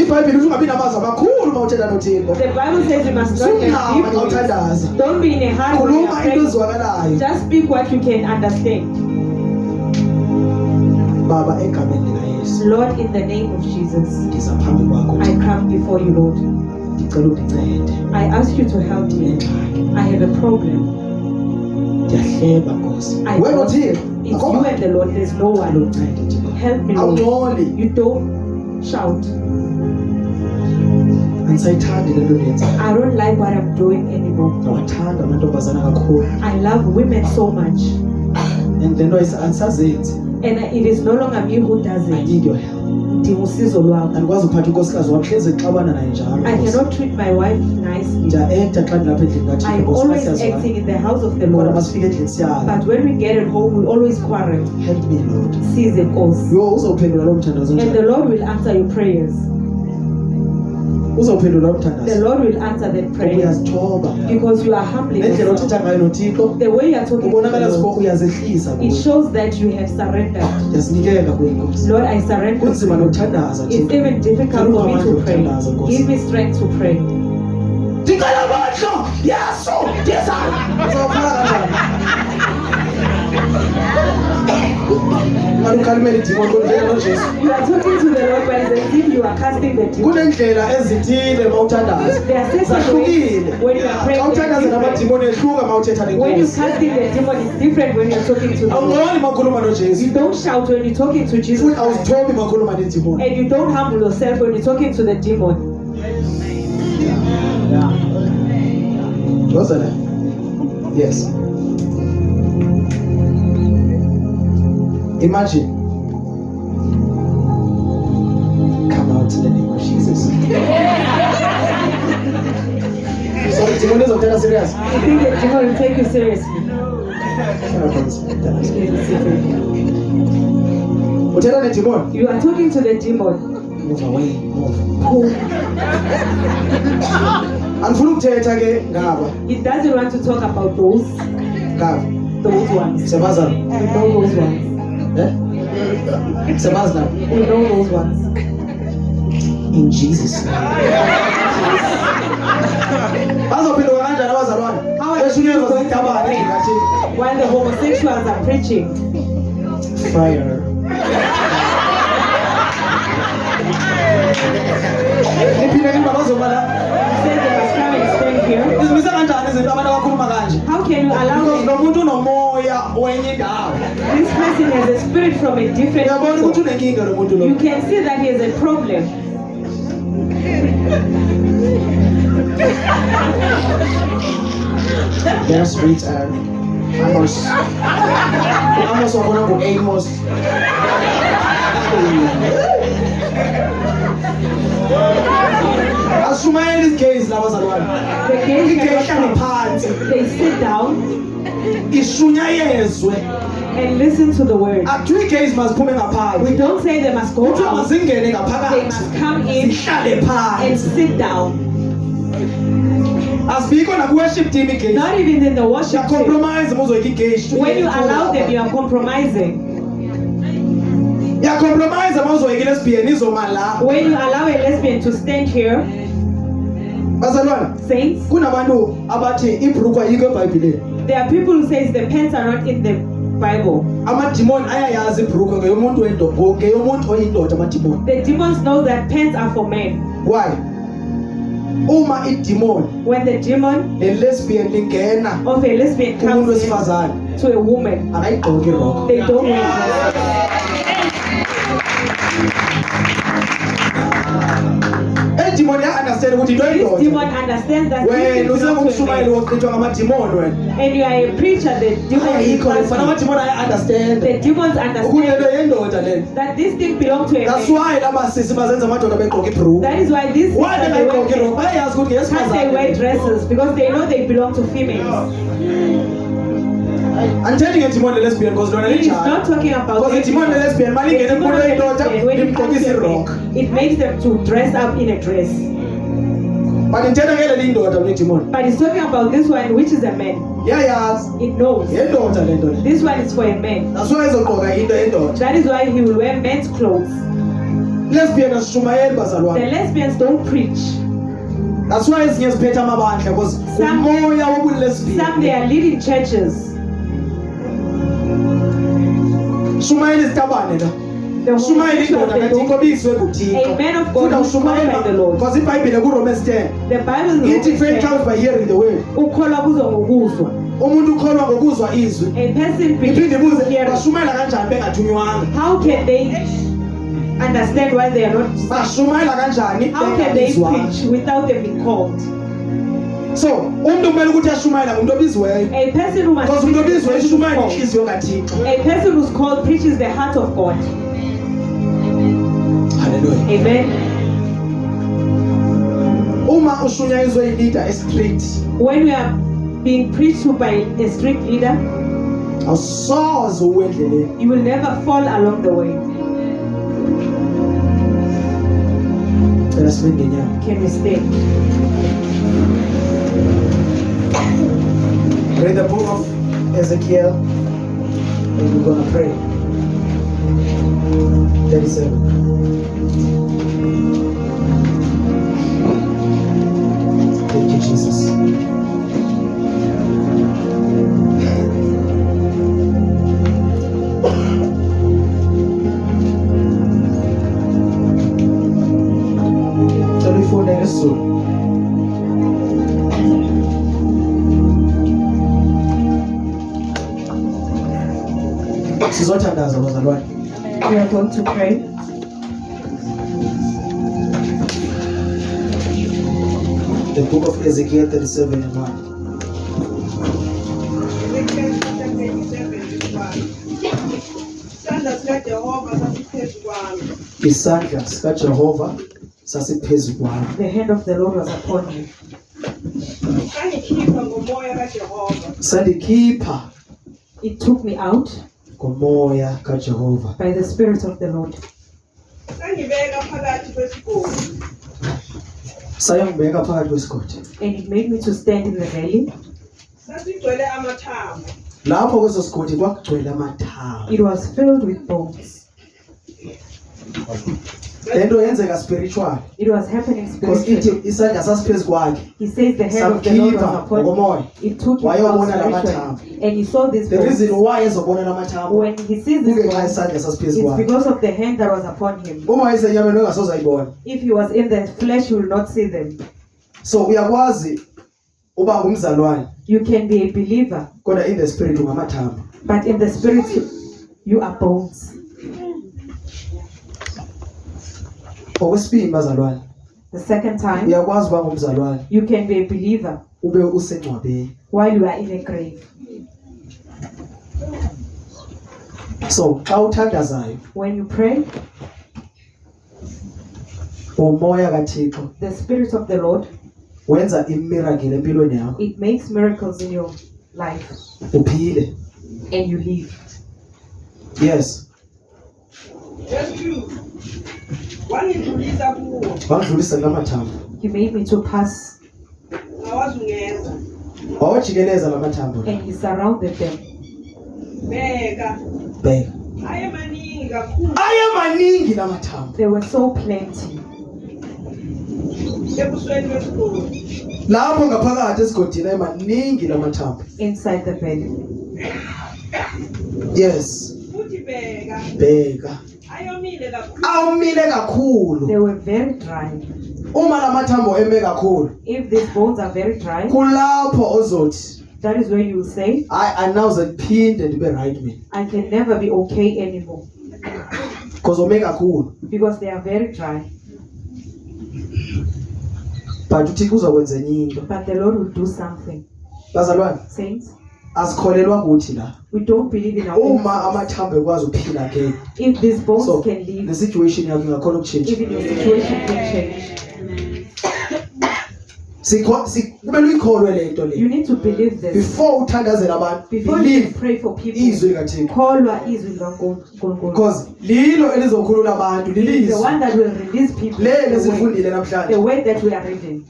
B: ibhayibhile uthi ungabi namazwi amakhulu uma uthetha nothixo
C: The Bible says you must not
B: sungama
C: have
B: xa
C: deep words.
B: uthandaza
C: Don't be in a hurry when you
B: khuluma
C: are
B: into
C: praying.
B: ezwakalayo
C: Just speak what you can understand.
B: baba egameni likayesu
C: Lord, in the name of Jesus,
B: ndiza phambi kwakho
C: I come before you, Lord.
B: ndicela undincede
C: I ask you to help me. I have a problem.
B: ndiyahleba Nkosi.
C: I
B: Wena
C: want
B: uthixo
C: it's you and the Lord. There's no one.
B: akuncede Thixo.
C: Help me, Lord.
B: Awungxoli.
C: You don't shout.
B: Andisayithandi le nto ndiyenza.
C: I don't like what I'm doing anymore.
B: Ndiyawathanda amantombazana kakhulu
C: I love women so much,
B: and le nto andisazenzi.
C: and it is no longer me who does
B: I
C: it.
B: need your help.
C: Ndinga usizo lwakho.
B: Andikwazi uphatha unkosikazi wam hleze xabana naye njalo.
C: I cannot treat my wife nicely.
B: Ndiya-ekta xa ndilapha endlini kaThixo
C: I'm
B: Nkosi
C: always
B: kaSiyazi
C: acting
B: wam.
C: in the house of the
B: Kodwa
C: Lord,
B: masifike endlini siyala.
C: but when we get at home, we always quarrel.
B: Help me Lord.
C: Size Nkosi.
B: Yho uzawuphendula loo mthandazo
C: And the
B: njani?
C: Lord will answer your prayers.
B: Uzawuphendula loo
C: The
B: mthandazo.
C: Lord will answer that
B: Ngoba
C: prayer
B: uyazithoba.
C: because you are humbling
B: Nendlela
C: yourself.
B: othetha ngayo noThixo
C: The way you are talking to
B: ubonakala
C: the
B: siboko
C: Lord,
B: uyazehlisa
C: it
B: kuwe.
C: shows that you have surrendered.
B: Ndiyazinikela kuwe Nkosi.
C: Lord, I surrender to
B: Kunzima
C: you.
B: nokuthandaza
C: It's
B: Thixo.
C: even difficult for me to pray. Give me strength to pray.
B: Ndicela amandla. Yesu, ndiza. Uzawuphala kanjani? Malukhalimela idimoni kodwa noJesu.
C: You are talking to the Lord, but it's as if you are casting the demon.
B: Kunendlela ezithile mawuthandaza.
C: There are certain
B: Zahlukile.
C: ways when you are praying.
B: Xa uthandaza
C: they are different.
B: namadimoni ehluka mawuthetha
C: When you
B: nenkosi.
C: casting the demon, it's different when you're talking to the Lord.
B: Awungxoli makhuluma noJesu.
C: You don't shout when you're talking to Jesus
B: Futhi
C: Christ.
B: awuzithobi makhuluma nedimoni.
C: And you don't humble yourself when you're talking to the demon.
B: What's that? Yes. Imagine. Come out in the name of Jesus. So the demon is not serious.
C: You think the demon will take you seriously?
B: Uthetha nedemon.
C: You are talking to the demon.
B: Move away, move.
C: Who
B: Andifuna ukuthetha ke ngaba.
C: he doesn't want to talk about those ones.
B: Sebaza.
C: We know those ones.
B: Sebaza.
C: We know those ones.
B: In Jesus name. Bazophinduka kanjani abazalwane?
C: How are you
B: Beshunyezwa
C: going to
B: zitabane
C: pray
B: ngathi
C: while the homosexuals are preaching?
B: fire. Niphinde ke bazobala.
C: He said they must come and stand here.
B: Izimisa kanjani izinto abantu abakhuluma kanje?
C: How can you allow
B: Because
C: them?
B: nomuntu unomoya wenye indawo.
C: This person has a spirit from a different
B: Uyabona ukuthi
C: people.
B: unenkinga lo muntu lo.
C: You can see that he has a problem.
B: Their spirits are Amos. Amos wabona ngo-Amos. Ashumayeli igezi labazalwane.
C: The gays
B: Igezi
C: cannot
B: ihlale
C: talk.
B: phansi.
C: They sit down
B: Ishunyayezwe.
C: and listen to the word.
B: Akuthiwa igezi maziphume
C: We
B: ngaphandle.
C: don't say they must go
B: Kuthiwa
C: out.
B: mazingene
C: They
B: ngaphakathi.
C: must come in
B: Zihlale
C: and
B: phansi.
C: sit down.
B: Asibikho naku-worship team igezi.
C: Not even in the worship team.
B: Uyacompromise uma uzoyika igezi.
C: When you allow them, you are compromising.
B: Uyacompromise uma uzoyika lesbiyeni izoma la.
C: When you allow a lesbian to stand here,
B: Bazalwane,
C: saints,
B: kunabantu abathi ibhrukwa ayikho eBhayibhelini.
C: there are people who say the pants are not in the Bible.
B: Amadimoni ayayazi ibhrukwa ngeyomuntu wendoda, ngeyomuntu oyindoda amadimoni.
C: The demons know that pants are for men.
B: Why? Uma idimoni
C: When the demon
B: le-lesbian lingena
C: of a lesbian
B: kumuntu
C: comes in
B: wesifazane
C: to a woman,
B: akayigqoki iroko.
C: they don't wear dresses.
B: Edimoni ya-understand ukuthi into
C: This
B: oyindoda.
C: demon understands that this
B: Wena
C: is belongs to a
B: usengumshumayeli
C: man.
B: wochithwa ngamadimoni wena.
C: And you are a preacher, the demon
B: Ayikho le
C: is
B: fana amadimoni aya-understand
C: the demons
B: ukuthi lento
C: understand
B: yendoda lena.
C: that this thing belongs to a
B: That's
C: man.
B: why laba sisi bazenza amadoda begqoka ibhrukwa.
C: That is why this
B: Why
C: they
B: bengayigqoki iroko?
C: wear,
B: Bayayazi ukuthi
C: can't they wear
B: ngeyesifazane.
C: dresses because they know they belong to females.
B: Andithethi ngedimoni le-lesbian because lona
C: He is
B: linjalo.
C: not talking about
B: Because idimoni le-lesbian
C: The
B: malingene
C: demon
B: kumuntu
C: of the
B: oyindoda
C: lesbian, when it comes
B: limgqokisa
C: to
B: iroko.
C: men, it makes them to dress up in a dress.
B: But ndithetha ngeleli indoda mna idimoni.
C: But he's talking about this one, which is a man.
B: Iyayazi
C: It knows.
B: yendoda le nto le.
C: This one is for a man.
B: That's why izogqoka into yendoda.
C: That is why he will wear men's clothes.
B: Lesbian asishumayeli
C: The
B: bazalwane.
C: lesbians don't preach.
B: That's why ezinye ziphethe amabandla because
C: Some-
B: umoya
C: Some they
B: wobulesbian.
C: are leading churches.
B: Shumayeli izitabane la.
C: The
B: Shumayeli
C: homosexuals,
B: indoda
C: they
B: kaThixo
C: don't.
B: biswe kuThixo.
C: A man of God
B: Futhi
C: is called by the
B: awushumayeli
C: Lord.
B: because iBhayibhile kuRomans 10
C: The Bible
B: ithi faith
C: is
B: comes by hearing the word.
C: ukholwa kuzo ngokuzwa.
B: umuntu ukholwa ngokuzwa izwi.
C: A person
B: Iphinde
C: believes
B: ibuze
C: through hearing.
B: bashumayela kanjani bengathunywanga?
C: How can they understand why they are not?
B: Bashumayela kanjani
C: How can they
B: bengabizwanga?
C: preach without them being called?
B: So umuntu kumele ukuthi ashumayela ngumuntu obizweyo.
C: A person who must
B: Because umuntu
C: preach is
B: obizweyo
C: the
B: ishumayela
C: person who's
B: inhliziyo kaThixo.
C: called. A person who's called preaches the heart of God.
B: Hallelujah.
C: Amen.
B: Uma ushunyayizwe ileader estrict,
C: When we are being preached to by a strict leader,
B: awusoze uwendleleni.
C: you will never fall along the way.
B: Cela sibe ngenyama.
C: Can we stay?
B: Read the book of Ezekiel and we're gonna pray. 37. Thank you, Jesus. Telephone ngesizulu. Sizothandaza bazalwane.
C: We are going to pray.
B: The book of Ezekiel 37 and 1. Isandla sikaJehova sasiphezu kwami.
C: The hand of the Lord was upon me.
B: Sandikhipha
C: It took me out
B: ngomoya kaJehova.
C: by the Spirit of the Lord.
B: Sayangibeka phakathi kwesigodi.
C: And it made me to stand in the valley.
B: Lapho kweso sigodi kwakugcwele amathambo.
C: It was filled with bones.
B: Lento yenzeka spiritual
C: It was happening
B: because
C: spiritually.
B: ithi isandla sasiphezu kwakhe.
C: He says the hand of the Lord was
B: Samkhipha
C: upon
B: ngomoya.
C: him. It took him out
B: Wayobona la
C: spiritually.
B: mathambo.
C: And he saw this
B: The
C: bones.
B: reason why ezobona la mathambo
C: When he sees this
B: kungenxa
C: bones,
B: isandla sasiphezu
C: it's
B: kwakhe.
C: because of the hand that was upon him.
B: Uma wayesenyameni ungasoze ayibona.
C: If he was in the flesh, you will not see them.
B: So uyakwazi uba ngumzalwane
C: You can be a believer,
B: kodwa in the spirit ungamathambo.
C: but in the spirit, you are bones.
B: Okwesibili bazalwane,
C: The second time,
B: uyakwazi uba ngumzalwane
C: you can be a believer
B: ube usengcwabeni.
C: while you are in a grave.
B: So xa uthandazayo
C: When you pray,
B: umoya kaThixo
C: the Spirit of the Lord,
B: wenza imiracle empilweni yakho,
C: it makes miracles in your life
B: uphile.
C: and you live.
B: Yes, wangidlulisa kula mathambo.
C: He made me to pass
B: Wawajikeleza la mathambo.
C: and he surrounded them.
B: Bheka.
A: Aye
B: Ayemaningi la mathambo.
C: They were so plenty.
B: Lapho ngaphakathi esigodini ayemaningi la mathambo.
C: Inside the valley.
B: Yes. Bheka. Awumile kakhulu.
C: They were very dry.
B: Uma la mathambo eme kakhulu,
C: If these bones are very dry,
B: kulapho ozothi,
C: that is where you will say,
B: anawuze ndiphinde ndibe right man.
C: I can never be okay anymore.
B: Because ome kakhulu.
C: Because they are very dry.
B: But uThixo uzokwenza enye into.
C: But the Lord will do something.
B: Bazalwane,
C: Saints,
B: asikholelwa kuthi la.
C: we don't believe in our own
B: Uma
C: selves.
B: amathambo ekwazi ukuphila again.
C: If these bones
B: So,
C: can live,
B: the situation yakho ingakhona ukutshintsha.
C: even your situation can change.
B: Kumele uyikholwe lento le.
C: You need to believe this.
B: Before uthandazela abantu,
C: Before you
B: believe
C: pray for people,
B: izwi likaThixo.
C: kholwa izwi likaNkulunkulu.
B: Because lilo elizokhulula abantu,
C: The
B: lilizwi.
C: one that will release people.
B: Leli
C: The
B: esifundile
C: way,
B: namhlanje.
C: the way that we are reading.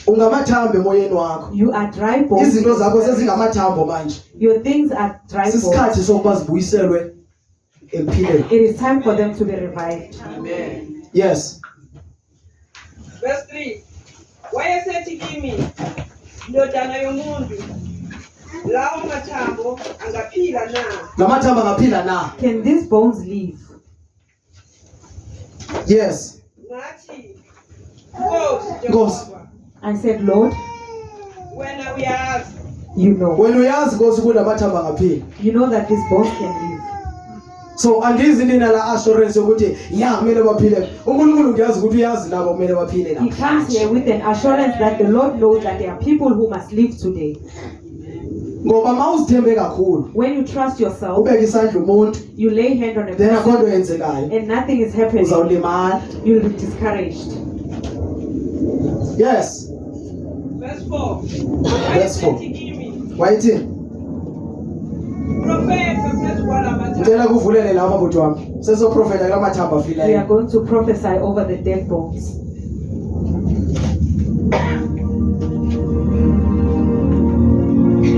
B: Ungamathambo emoyeni wakho.
C: You are dry bones.
B: Izinto zakho sezingamathambo manje.
C: Your things are dry bones.
B: Sisikhathi sokuba zibuyiselwe ekuphileni.
C: It is time for them to be revived.
A: Amen.
B: Yes.
A: Verse 3. Wayesethi kimi, ndodana yomuntu, lawo mathambo angaphila na?
B: Lamathambo angaphila na?
C: Can these bones live?
B: Yes.
A: Ngathi, Nkosi
B: Nkosi.
A: Jehova,
C: I said, Lord, You know.
B: Wena uyazi ukuthi kunamathambo angaphili.
C: You know that these bones can live.
B: So angizi nina la assurance ukuthi ya kumele baphile. uNkulunkulu ngiyazi ukuthi uyazi nabo kumele baphile
C: He comes here with an assurance that the Lord knows that there are people who must live today.
B: Ngoba mawuzithembe kakhulu.
C: When you trust yourself,
B: Ubeka isandla umuntu,
C: you lay hand on a
B: then akho
C: person
B: nto yenzekayo.
C: and nothing is happening.
B: Uzawulimala.
C: You'll be discouraged.
B: Yes.
D: Verse 4.
B: Verse 4. Wayithini? Ngicela kuvulele lapha bhuti wami. Sesoprofeta kula mathambo
C: We
B: afileyo.
C: are going to prophesy over the dead bones.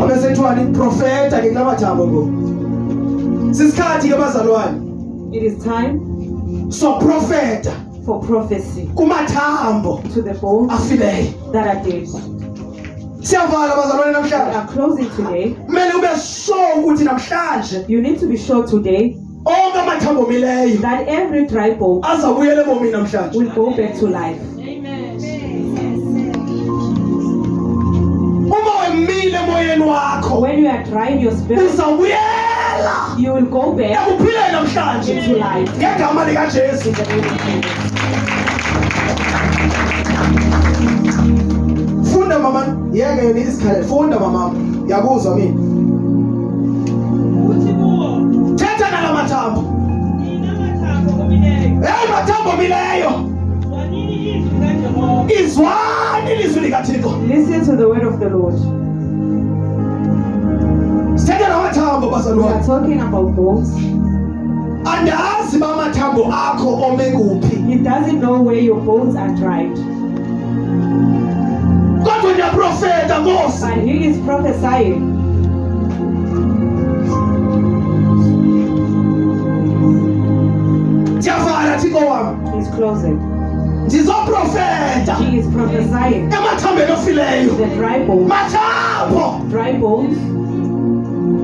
B: Abesethwani profeta ke kula mathambo ngo. Sisikhathi ke bazalwane.
C: It is time
B: So profeta
C: for prophecy
B: kumathambo
C: to the bones
B: afileyo.
C: that are dead.
B: Siyavala bazalwane
C: We
B: namhlanje.
C: are closing today.
B: Kumele ube sure ukuthi namhlanje
C: You need to be sure today
B: onke amathambo mileyo
C: that every dry bone
B: azabuyele bomini namhlanje.
C: will go back to life.
B: Uma wemile emoyeni wakho
C: When you are dry in your spirit,
B: uzawubuyela
C: you will go back
B: ekuphileni namhlanje
C: into life.
B: ngegama likaJesu.
C: In the name of Jesus.
B: Funda mama, yeke yona isikhathi. Funda mama, yakuzwa mina. Thetha nala mathambo. Hey mathambo mileyo. Izwani ilizwi likaThixo.
C: Listen to the word of the Lord.
B: Sithetha nala mathambo
C: We are
B: bazalwane.
C: talking about bones.
B: Andazi bamathambo akho ome kuphi.
C: He doesn't know where your bones are dried,
B: Kodwa ngiyaprofeta Nkosi.
C: but he is prophesying.
B: Ndiyavala Thixo wami.
C: He's closing.
B: Ndizoprofeta
C: He is prophesying.
B: emathambeni ofileyo.
C: The dry bones,
B: Mathambo,
C: dry bones,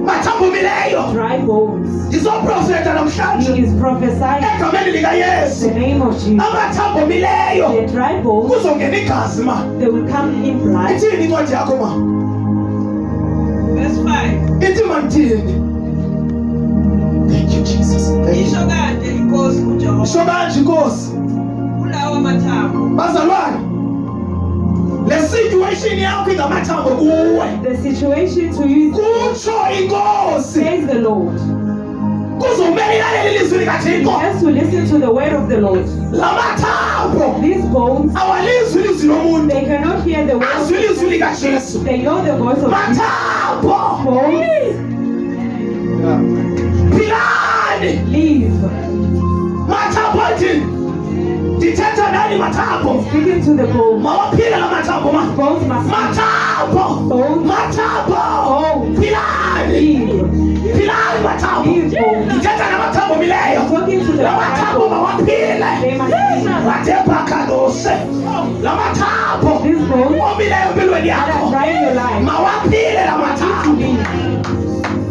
B: mathambo mileyo.
C: dry bones.
B: Ndizoprofeta
C: He
B: namhlanje
C: is prophesying
B: egameni likaYesu.
C: the name of Jesus.
B: Amathambo mileyo
C: The dry bones,
B: kuzongena igazi ma.
C: they will come in blood.
B: Ithini incwadi yakho ma?
D: Verse 5.
B: Ithi mandithini? Thank you Jesus. Thank you.
D: Isho kanje inkosi uJehova
B: Sho manje Nkosi,
D: kulawa mathambo
B: bazalwane. Le situation yakho ingamathambo kuwe.
C: The situation to you
B: Kutsho inkosi.
C: says the Lord.
B: Kuzomele ilalele ilizwi
C: He
B: likaThixo.
C: has to listen to the word of the Lord.
B: Lamathambo
C: These bones,
B: awalizwi ilizwi lomuntu.
C: they cannot hear the word.
B: Azwi ilizwi likaJesu.
C: They know the voice of Jesus.
B: Mathambo.
C: Bones,
B: Philani.
C: leave.
B: Mathambo athi ndithetha nani mathambo.
C: Speaking to the bones.
B: Mawaphile la mathambo ma.
C: Bones must
B: Mathambo.
C: Bones.
B: Mathambo.
C: Bones.
B: Philani.
C: leave.
B: Philani mathambo.
C: Leave bones.
B: Ndithetha namathambo mileyo.
C: Talking to the
B: La mathambo
C: bones.
B: mawaphile.
C: They must leave.
B: Wathebhakalose. La mathambo.
C: These bones
B: Omileyo empilweni
C: that are
B: yakho.
C: dry in your life
B: Mawaphile la
C: to
B: mathambo.
C: leave.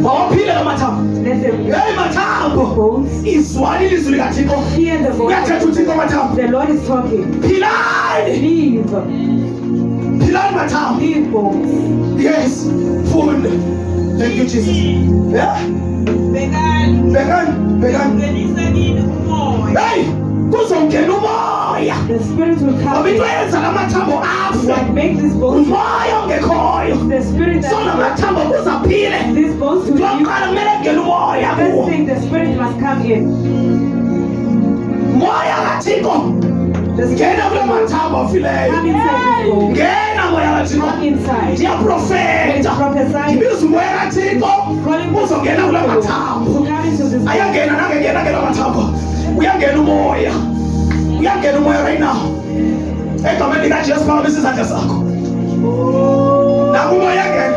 B: Mawaphile la mathambo.
C: Let them leave.
B: Hey mathambo.
C: Bones,
B: Izwani ilizwi likaThixo.
C: hear the voice.
B: Uyathetha uThixo mathambo.
C: The Lord is talking.
B: Philani.
C: Leave.
B: Philani mathambo.
C: Leave bones.
B: Yes. Funda. Thank you Jesus. Yeah.
D: bekani
B: Bekani.
D: ungenisa kini umoya
B: Hey, kuzongena umoya.
C: The Spirit will come
B: Ngoba
C: in.
B: into eyenza lamathambo afe.
C: What makes these bones,
B: Umoya ongekhoyo.
C: the Spirit
B: So
C: that
B: lamathambo kuzaphile.
C: these bones to live.
B: Kuqala kumele kungene umoya
C: First
B: kuwo.
C: thing, the Spirit must come in.
B: Moya kaThixo. Ngena kula mathambo afileyo.
C: Come inside these bones.
B: Ngena moya kaThixo.
C: Come inside.
B: Ndiyaprofeta.
C: Prophesy.
B: Ngibiza umoya kaThixo. Uzongena kula mathambo.
C: To come into this.
B: Ayangena nangengena kela mathambo. Uyangena umoya. Uyangena umoya right now. Egameni likaJesu phakamise izandla zakho. Nakumoya ngena.